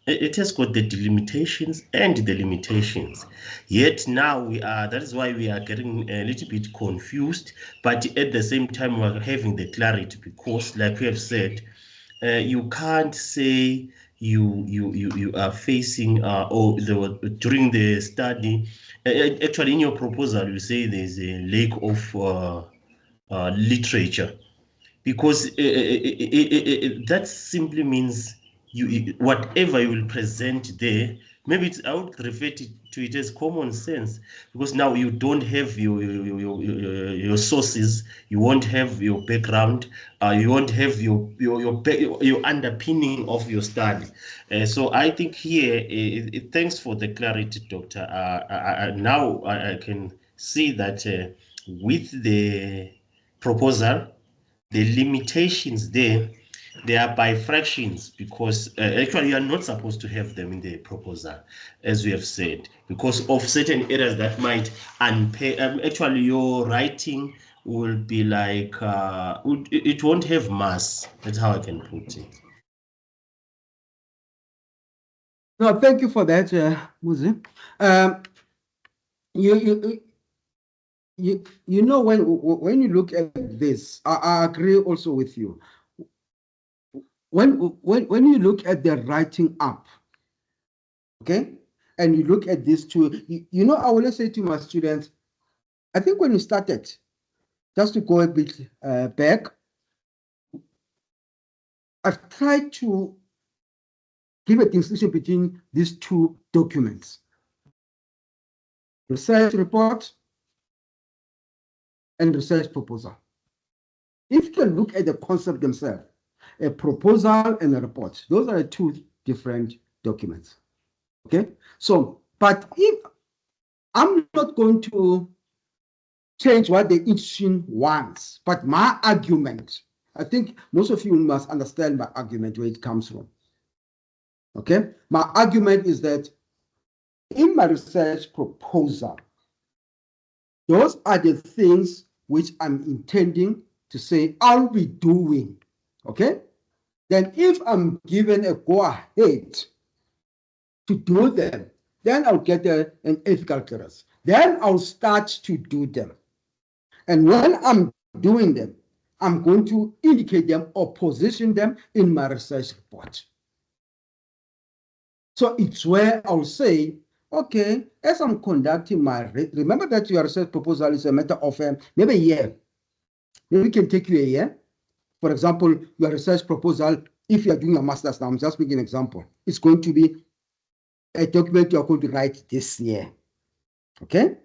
it has got the delimitations and the limitations. Yet now that is why we are getting a little bit confused, but at the same time we're having the clarity, because like we have said, you can't say you are facing during the study. Actually, in your proposal, you say there's a lack of literature, because that simply means whatever you will present there, maybe I would refer to it as common sense, because now you don't have your sources, you won't have your background, you won't have your underpinning of your study. So I think here, thanks for the clarity, Doctor. Now I can see that with the proposal, the limitations there, they are by fractions, because actually you are not supposed to have them in the proposal, as we have said, because of certain errors that might unpay. Actually, your writing will be like, it won't have mass. That's how I can put it. No, thank you for that, Muzi. You know, when you look at this, I agree also with you. When you look at the writing up, okay, and you look at these two, you know, I always say to my students, I think when we started, just to go a bit back, I've tried to give a distinction between these two documents: research report and research proposal. If you can look at the concept themselves, a proposal and a report, those are two different documents. Okay, so, but if I'm not going to change what the institution wants, but my argument, I think most of you must understand my argument, where it comes from. Okay, my argument is that in my research proposal, those are the things which I'm intending to say I'll be doing. Okay, then if I'm given a go-ahead to do them, then I'll get an ethical clearance. Then I'll start to do them. And when I'm doing them, I'm going to indicate them or position them in my research report. So it's where I'll say, okay, as I'm conducting remember that your research proposal is a matter of maybe a year. Maybe it can take you a year. For example, your research proposal, if you're doing a master's now, I'm just making an example, it's going to be a document you're going to write this year, okay,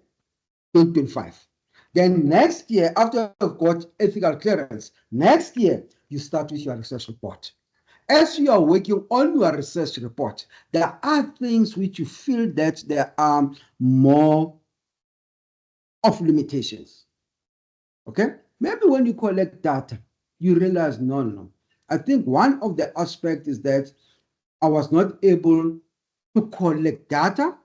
2025. Then next year, after you've got ethical clearance, next year, you start with your research report. As you are working on your research report, there are things which you feel that there are more of limitations, okay? Maybe when you collect data, you realize, no. I think one of the aspects is that I was not able to collect data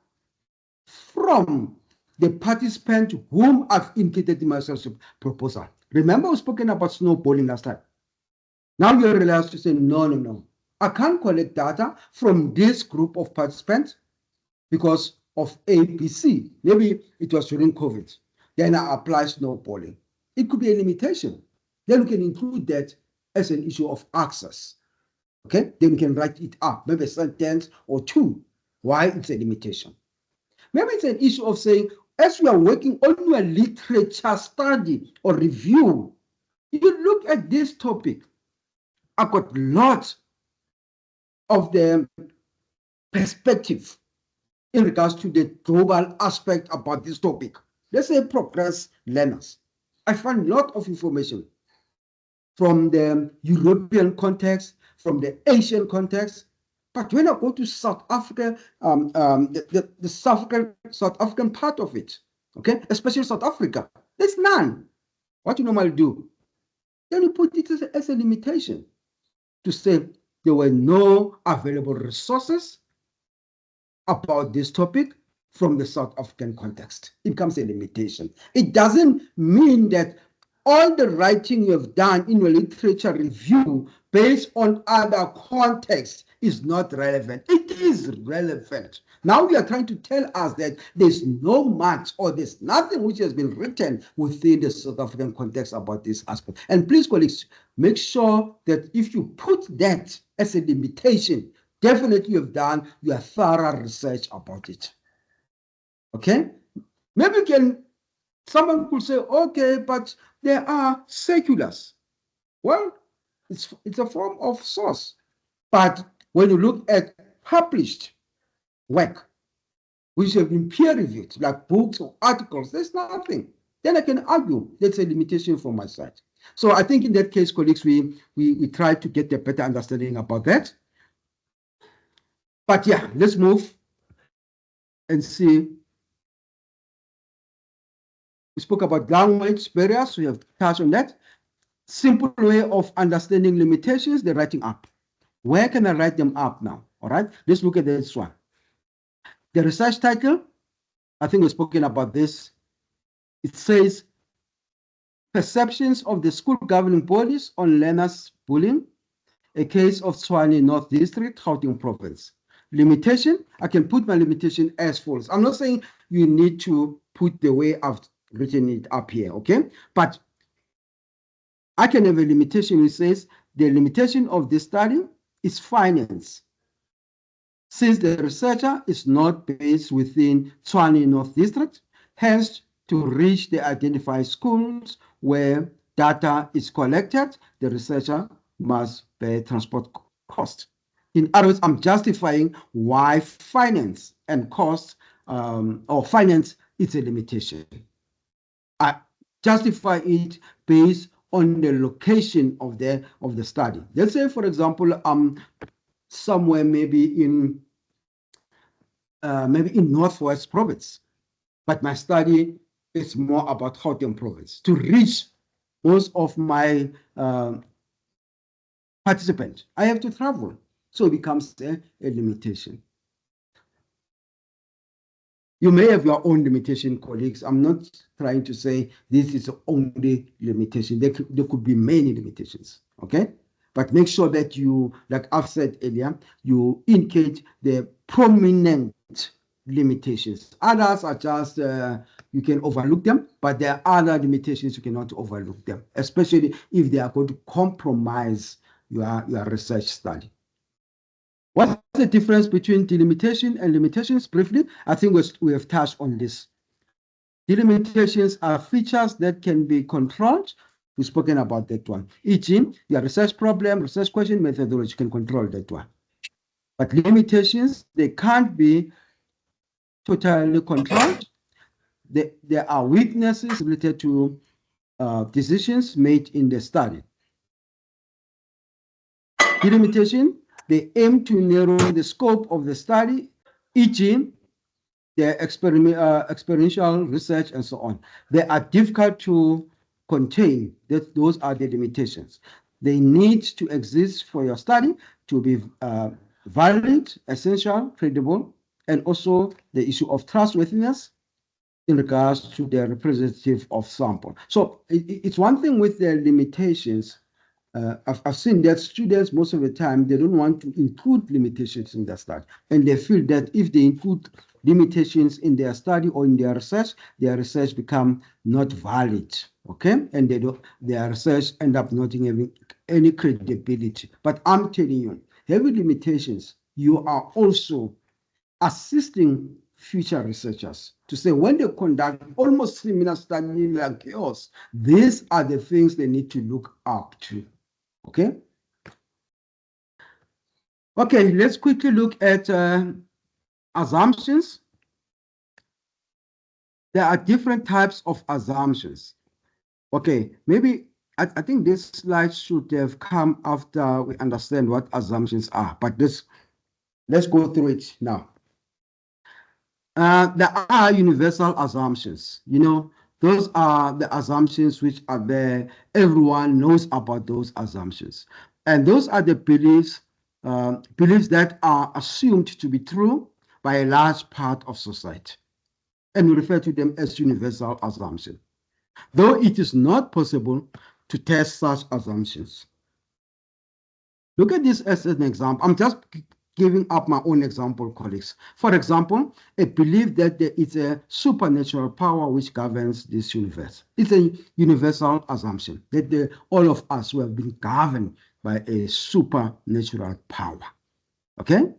from the participant whom I've indicated in my research proposal. Remember, we've spoken about snowballing last time. Now you realize to say, no. I can't collect data from this group of participants because of ABC. Maybe it was during COVID. Then I apply snowballing. It could be a limitation. Then we can include that as an issue of access. Okay, then we can write it up, maybe a sentence or two, why it's a limitation. Maybe it's an issue of saying, as you are working on your literature study or review, you look at this topic. I've got lots of the perspective in regards to the global aspect about this topic. Let's say progress learners. I find a lot of information from the European context, from the Asian context. But when I go to South Africa, the South African part of it, okay, especially South Africa, there's none. What you normally do, then you put it as a limitation to say there were no available resources about this topic from the South African context. It becomes a limitation. It doesn't mean that all the writing you have done in your literature review based on other contexts is not relevant. It is relevant. Now we are trying to tell us that there's no much or there's nothing which has been written within the South African context about this aspect. And please, colleagues, make sure that if you put that as a limitation, definitely you have done your thorough research about it. Okay? Maybe someone could say, okay, but there are seculars. Well, it's a form of source. But when you look at published work, which have been peer-reviewed, like books or articles, there's nothing. Then I can argue that's a limitation from my side. So I think in that case, colleagues, we try to get a better understanding about that. But yeah, let's move and see. We spoke about language barriers. We have touched on that. Simple way of understanding limitations, the writing up. Where can I write them up now? All right, let's look at this one. The research title, I think we've spoken about this. It says, Perceptions of the School Governing Bodies on Learners Bullying, a case of Tshwane North District, Gauteng Province. Limitation, I can put my limitation as follows. I'm not saying you need to put the way I've written it up here, okay? But I can have a limitation which says the limitation of this study is finance. Since the researcher is not based within Tshwane North District, hence to reach the identified schools where data is collected, the researcher must bear transport cost. In other words, I'm justifying why finance and cost or finance is a limitation. I justify it based on the location of the study. Let's say, for example, somewhere maybe in Northwest Province, but my study is more about Gauteng Province. To reach most of my participants, I have to travel, so it becomes a limitation. You may have your own limitation, colleagues. I'm not trying to say this is the only limitation. There could be many limitations, okay? But make sure that you, like I've said earlier, you indicate the prominent limitations. Others are just, you can overlook them, but there are other limitations you cannot overlook them, especially if they are going to compromise your research study. What's the difference between delimitation and limitations? Briefly, I think we have touched on this. Delimitations are features that can be controlled. We've spoken about that one. E.g., your research problem, research question, methodology, you can control that one. But limitations, they can't be totally controlled. There are weaknesses related to decisions made in the study. Delimitation, they aim to narrow the scope of the study, e.g., the experiential research and so on. They are difficult to contain. Those are the limitations. They need to exist for your study to be valid, essential, credible, and also the issue of trustworthiness in regards to the representative of sample. So it's one thing with the limitations. I've seen that students, most of the time, they don't want to include limitations in their study. And they feel that if they include limitations in their study or in their research become not valid, okay? And their research end up not having any credibility. But I'm telling you, having limitations, you are also assisting future researchers to say when they conduct almost similar study like yours, these are the things they need to look up to. Okay? Okay, let's quickly look at assumptions. There are different types of assumptions. Okay, maybe I think this slide should have come after we understand what assumptions are, but let's go through it now. There are universal assumptions. You know, those are the assumptions which are there. Everyone knows about those assumptions. And those are the beliefs that are assumed to be true by a large part of society. And we refer to them as universal assumptions, though it is not possible to test such assumptions. Look at this as an example. I'm just giving up my own example, colleagues. For example, a belief that there is a supernatural power which governs this universe. It's a universal assumption that all of us will have been governed by a supernatural power. Okay?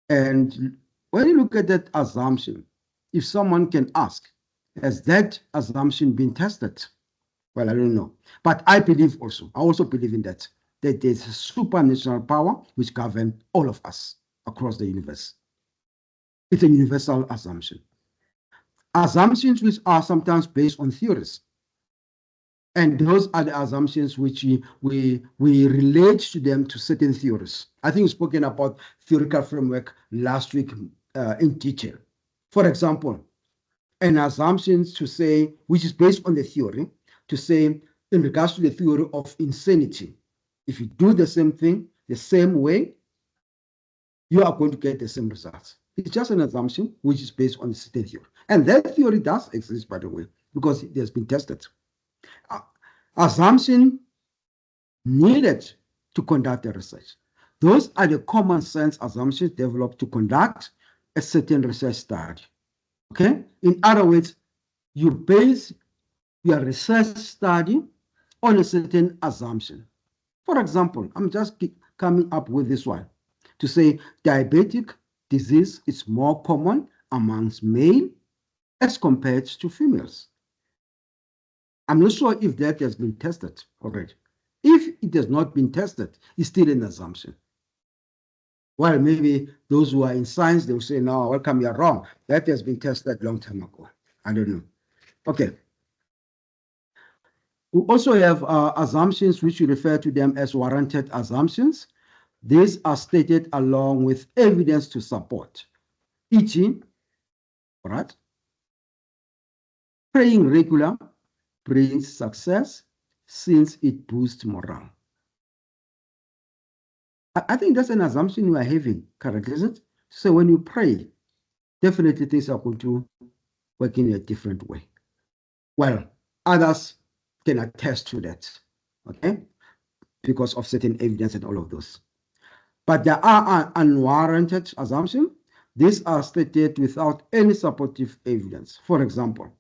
And when you look at that assumption, if someone can ask, has that assumption been tested? Well, I don't know. But I also believe in that there's a supernatural power which governs all of us across the universe. It's a universal assumption. Assumptions which are sometimes based on theories. And those are the assumptions which we relate to them to certain theories. I think we've spoken about theoretical framework last week in detail. For example, an assumption to say, which is based on the theory, to say in regards to the theory of insanity, if you do the same thing the same way, you are going to get the same results. It's just an assumption which is based on a certain theory. And that theory does exist, by the way, because it has been tested. Assumption needed to conduct the research. Those are the common sense assumptions developed to conduct a certain research study. Okay? In other words, you base your research study on a certain assumption. For example, I'm just coming up with this one to say diabetic disease is more common amongst males as compared to females. I'm not sure if that has been tested already. If it has not been tested, it's still an assumption. Well, maybe those who are in science, they will say, no, welcome, you're wrong. That has been tested a long time ago. I don't know. Okay. We also have assumptions which we refer to them as warranted assumptions. These are stated along with evidence to support. E.g., right? Praying regular brings success since it boosts morale. I think that's an assumption we are having correct, isn't it? So when you pray, definitely things are going to work in a different way. Well, others can attest to that, okay? Because of certain evidence and all of those. But there are unwarranted assumptions. These are stated without any supportive evidence. For example,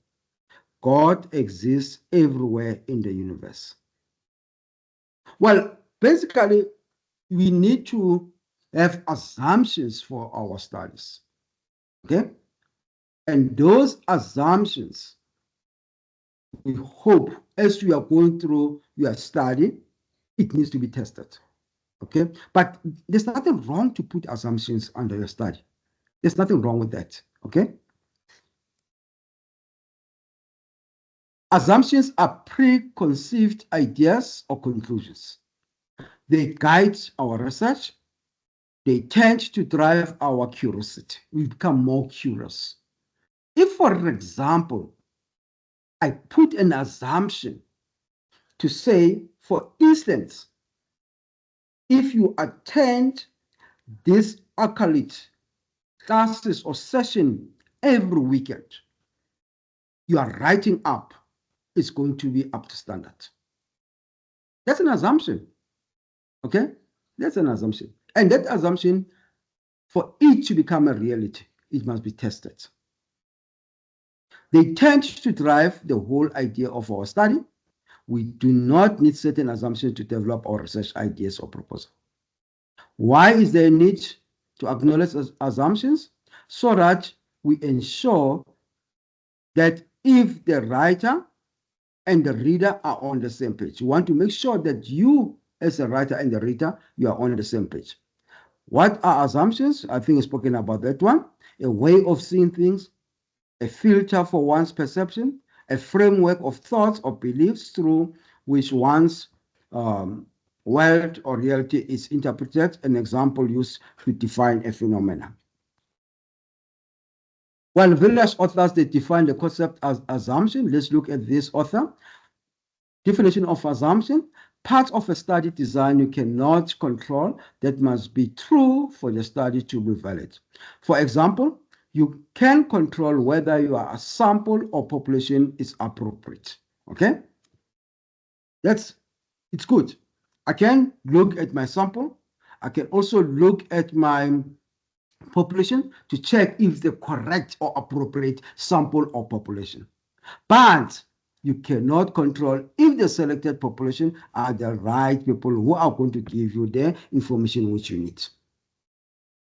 God exists everywhere in the universe. Well, basically, we need to have assumptions for our studies, okay? And those assumptions, we hope, as you are going through your study, it needs to be tested, okay? But there's nothing wrong to put assumptions under your study. There's nothing wrong with that, okay? Assumptions are preconceived ideas or conclusions. They guide our research. They tend to drive our curiosity. We become more curious. If, for example, I put an assumption to say, for instance, if you attend this acolyte classes or session every weekend, your writing up is going to be up to standard. That's an assumption, okay? That's an assumption. And that assumption, for it to become a reality, it must be tested. They tend to drive the whole idea of our study. We do not need certain assumptions to develop our research ideas or proposals. Why is there a need to acknowledge assumptions? So that we ensure that if the writer and the reader are on the same page. You want to make sure that you, as a writer and the reader, you are on the same page. What are assumptions? I think I've spoken about that one. A way of seeing things, a filter for one's perception, a framework of thoughts or beliefs through which one's world or reality is interpreted, an example used to define a phenomenon. While various authors, they define the concept as assumption. Let's look at this author. Definition of assumption: part of a study design you cannot control that must be true for the study to be valid. For example, you can control whether your sample or population is appropriate. Okay? It's good. I can look at my sample. I can also look at my population to check if the correct or appropriate sample or population. But you cannot control if the selected population are the right people who are going to give you the information which you need.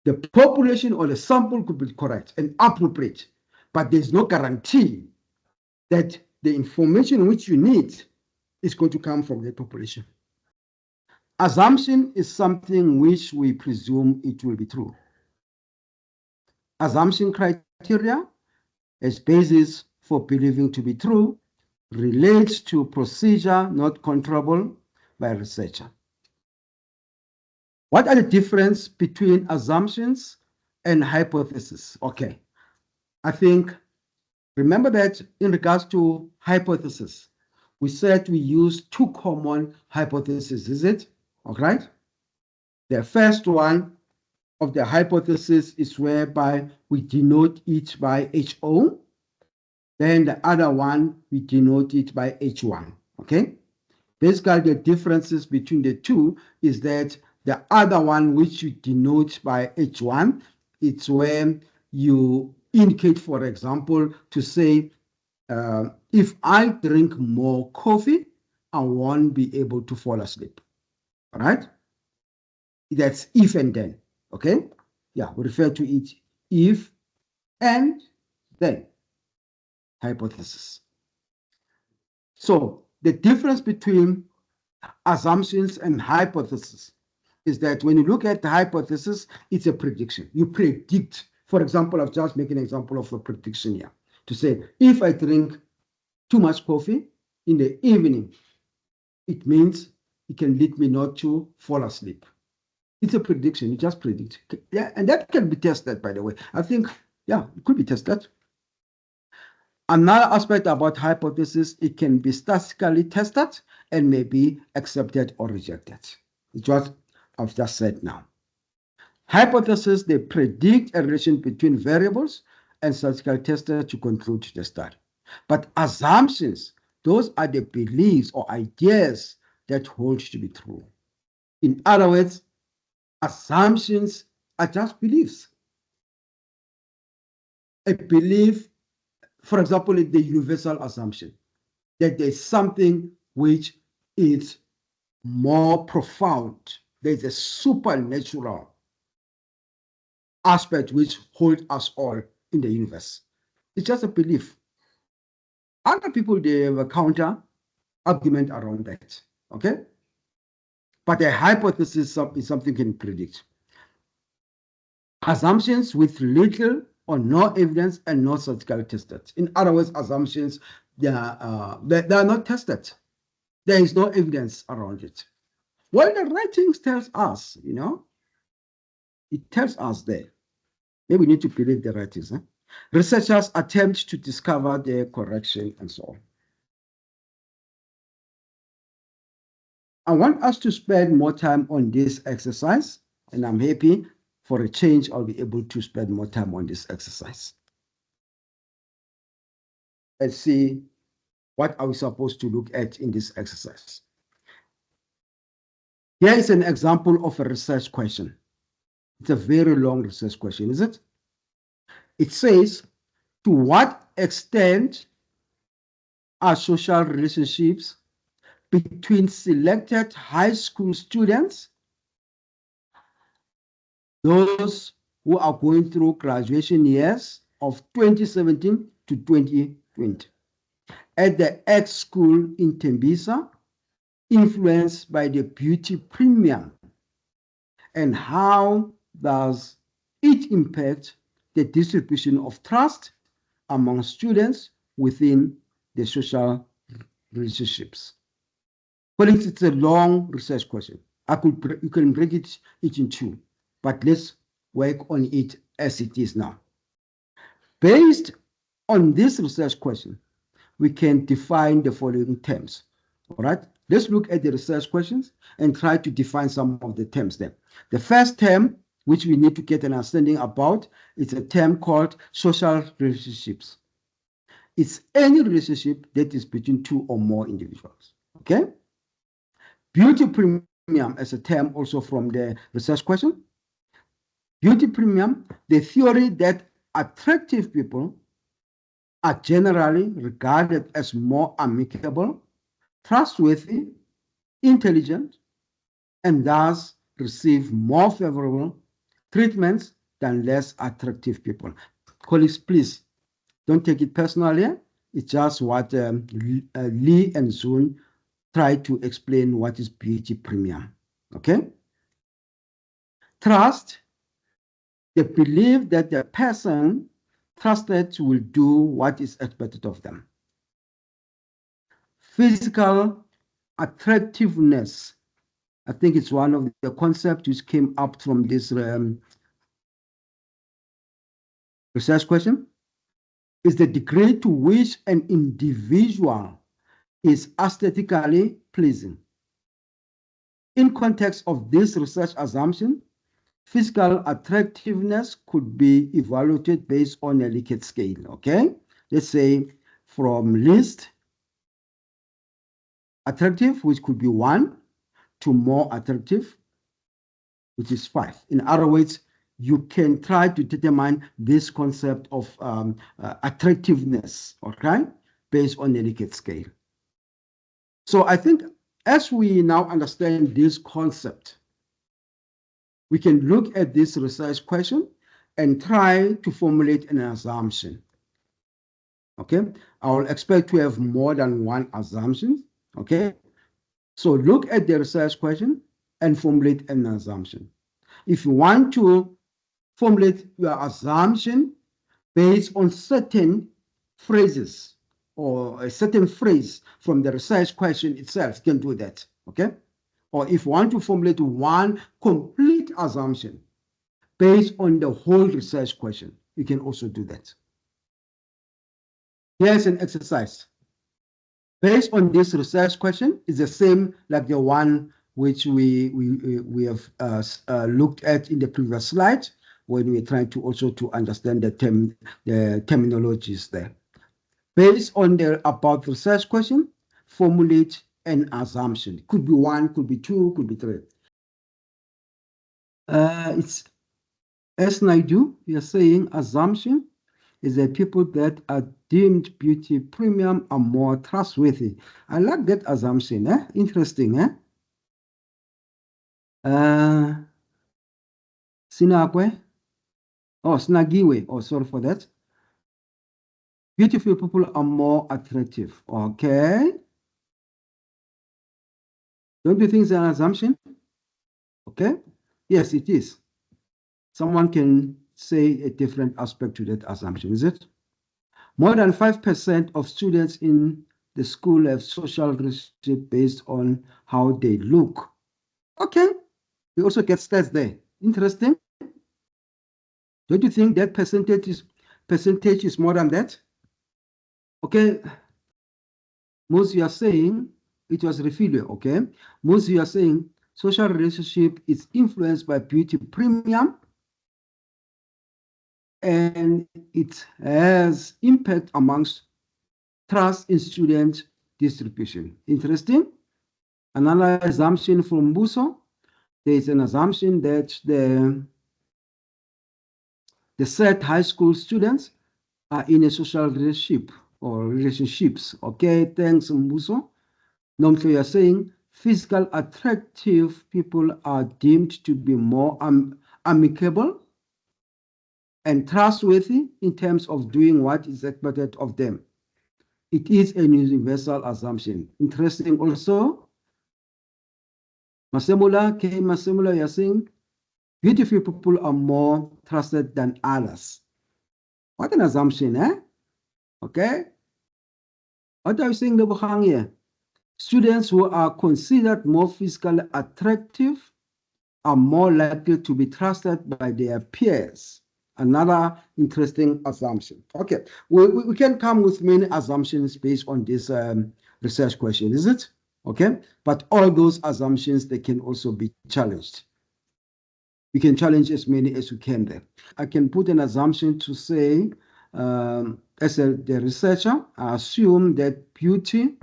The population or the sample could be correct and appropriate, but there's no guarantee that the information which you need is going to come from the population. Assumption is something which we presume it will be true. Assumption criteria as basis for believing to be true relates to procedure not controllable by a researcher. What are the difference between assumptions and hypotheses? Okay, I think, remember that in regards to hypothesis, we said we use two common hypotheses, is it? All right. The first one of the hypothesis is whereby we denote it by HO. Then the other one, we denote it by H1, okay? Basically, the differences between the two is that the other one, which you denote by H1, it's when you indicate, for example, to say, if I drink more coffee, I won't be able to fall asleep, all right? That's if and then, okay? Yeah, we refer to it if and then. Hypothesis. So the difference between assumptions and hypothesis is that when you look at the hypothesis, it's a prediction. You predict. For example, I've just made an example of a prediction here to say, if I drink too much coffee in the evening, it means it can lead me not to fall asleep. It's a prediction. You just predict. Yeah, and that can be tested, by the way. I think, yeah, it could be tested. Another aspect about hypothesis, it can be statistically tested and may be accepted or rejected. It's what I've just said now. Hypotheses, they predict a relation between variables and statistically tested to conclude the study. But assumptions, those are the beliefs or ideas that hold to be true. In other words, assumptions are just beliefs. A belief, for example, the universal assumption that there's something which is more profound. There's a supernatural aspect which holds us all in the universe. It's just a belief. Other people, they have a counter argument around that, okay? But a hypothesis is something you can predict. Assumptions with little or no evidence and not statistically tested. In other words, assumptions, they are not tested. There is no evidence around it. Well, the writings tells us, it tells us there. Maybe we need to believe the writings. Researchers attempt to discover their correction and so on. I want us to spend more time on this exercise, and I'm happy for a change, I'll be able to spend more time on this exercise. Let's see, what are we supposed to look at in this exercise? Here is an example of a research question. It's a very long research question, is it? It says, to what extent are social relationships between selected high school students those who are going through graduation years of 2017 to 2020 at the X school in Tembisa, influenced by the beauty premium, and how does it impact the distribution of trust among students within the social relationships? Colleagues, it's a long research question. You can break it in two, but let's work on it as it is now. Based on this research question, we can define the following terms. All right, let's look at the research questions and try to define some of the terms there. The first term, which we need to get an understanding about, is a term called social relationships. It's any relationship that is between two or more individuals. Okay? Beauty premium as a term also from the research question. Beauty premium, the theory that attractive people are generally regarded as more amicable, trustworthy, intelligent, and thus receive more favorable treatments than less attractive people. Colleagues, please don't take it personally. It's just what Lee and Zoon try to explain what is beauty premium. Okay? Trust, the belief that the person trusted will do what is expected of them. Physical attractiveness, I think it's one of the concepts which came up from this research question, is the degree to which an individual is aesthetically pleasing. In context of this research assumption, physical attractiveness could be evaluated based on a Likert scale, okay? Let's say from least attractive, which could be 1, to more attractive, which is 5. In other words, you can try to determine this concept of attractiveness, okay, based on a Likert scale. So I think as we now understand this concept, we can look at this research question and try to formulate an assumption. Okay, I will expect to have more than one assumption. Okay, so look at the research question and formulate an assumption. If you want to formulate your assumption based on certain phrases or a certain phrase from the research question itself, you can do that. Okay, or if you want to formulate one complete assumption based on the whole research question, you can also do that. Here's an exercise. Based on this research question, it's the same like the one which we have looked at in the previous slide when we are trying to also to understand the terminologies there. Based on the above research question, formulate an assumption. Could be 1, could be 2, could be 3. It's as Naidu, we are saying assumption is that people that are deemed beauty premium are more trustworthy. I like that assumption. Interesting. Sinakwe. Oh, Snagiwe. Oh, sorry for that. Beautiful people are more attractive. Okay. Don't you think it's an assumption? Okay. Yes, it is. Someone can say a different aspect to that assumption, is it? More than 5% of students in the school have social relationship based on how they look. Okay, we also get stats there. Interesting. Don't you think that percentage is more than that? Okay, most you are saying it was refilled. Okay, most you are saying social relationship is influenced by beauty premium, and it has impact amongst trust in student distribution. Interesting. Another assumption from Buso, there is an assumption that the said high school students are in a social relationship or relationships. Okay, thanks, Mbuso. Normally, you are saying physical attractive people are deemed to be more amicable, and trustworthy in terms of doing what is expected of them. It is a universal assumption. Interesting also, Masemula, you're saying, beautiful people are more trusted than others. What an assumption, eh? Okay. What are you saying, Lebogang here? Students who are considered more physically attractive are more likely to be trusted by their peers. Another interesting assumption. Okay, we can come with many assumptions based on this research question, is it? Okay, but all those assumptions, they can also be challenged. We can challenge as many as we can there. I can put an assumption to say, the researcher, I assume that beauty,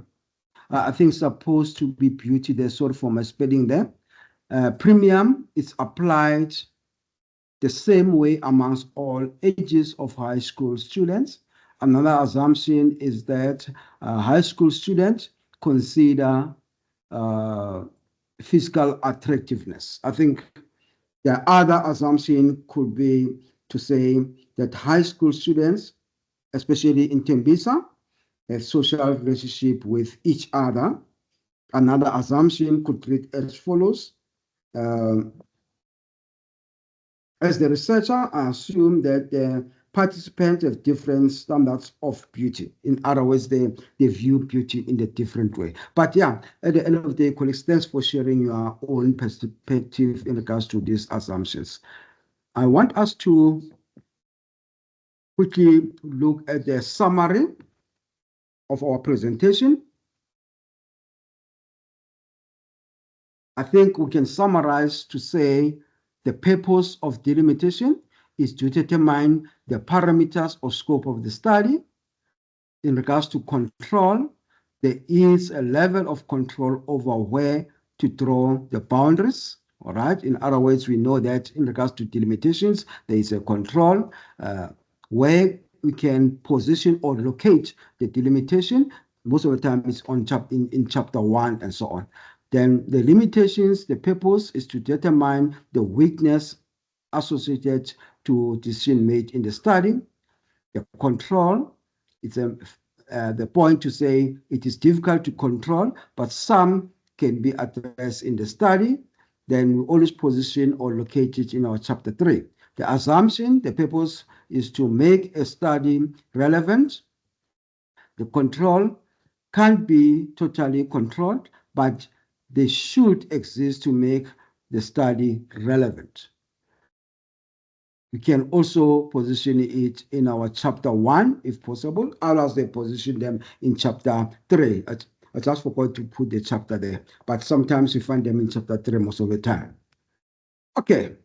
I think supposed to be beauty, there's sort of from a spelling there. Premium is applied the same way amongst all ages of high school students. Another assumption is that high school students consider physical attractiveness. I think the other assumption could be to say that high school students, especially in Tembisa, have social relationship with each other. Another assumption could read as follows. As the researcher, I assume that the participants have different standards of beauty. In other words, they view beauty in a different way. But yeah, at the end of the day, colleagues, thanks for sharing your own perspective in regards to these assumptions. I want us to quickly look at the summary of our presentation. I think we can summarize to say the purpose of delimitation is to determine the parameters or scope of the study. In regards to control, there is a level of control over where to draw the boundaries. All right. In other words, we know that in regards to delimitations, there is a control where we can position or locate the delimitation. Most of the time, it's on in chapter 1 and so on. Then the limitations, the purpose is to determine the weakness associated to decision made in the study. The control, it's the point to say it is difficult to control, but some can be addressed in the study. Then we always position or locate it in our chapter 3. The assumption, the purpose is to make a study relevant. The control can't be totally controlled, but they should exist to make the study relevant. We can also position it in our chapter 1, if possible. Others, they position them in chapter 3. I just forgot to put the chapter there, but sometimes you find them in chapter 3 most of the time. Okay,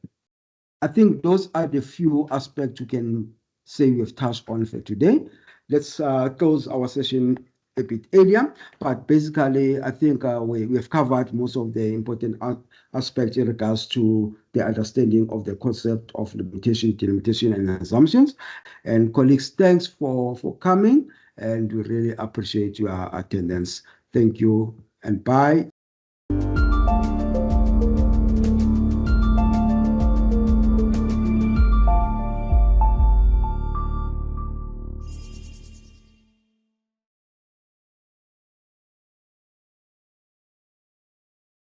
I think those are the few aspects we can say we've touched on for today. Let's close our session a bit earlier, but basically, I think we've covered most of the important aspects in regards to the understanding of the concept of limitation, delimitation, and assumptions. And colleagues, thanks for coming, and we really appreciate your attendance. Thank you, and bye.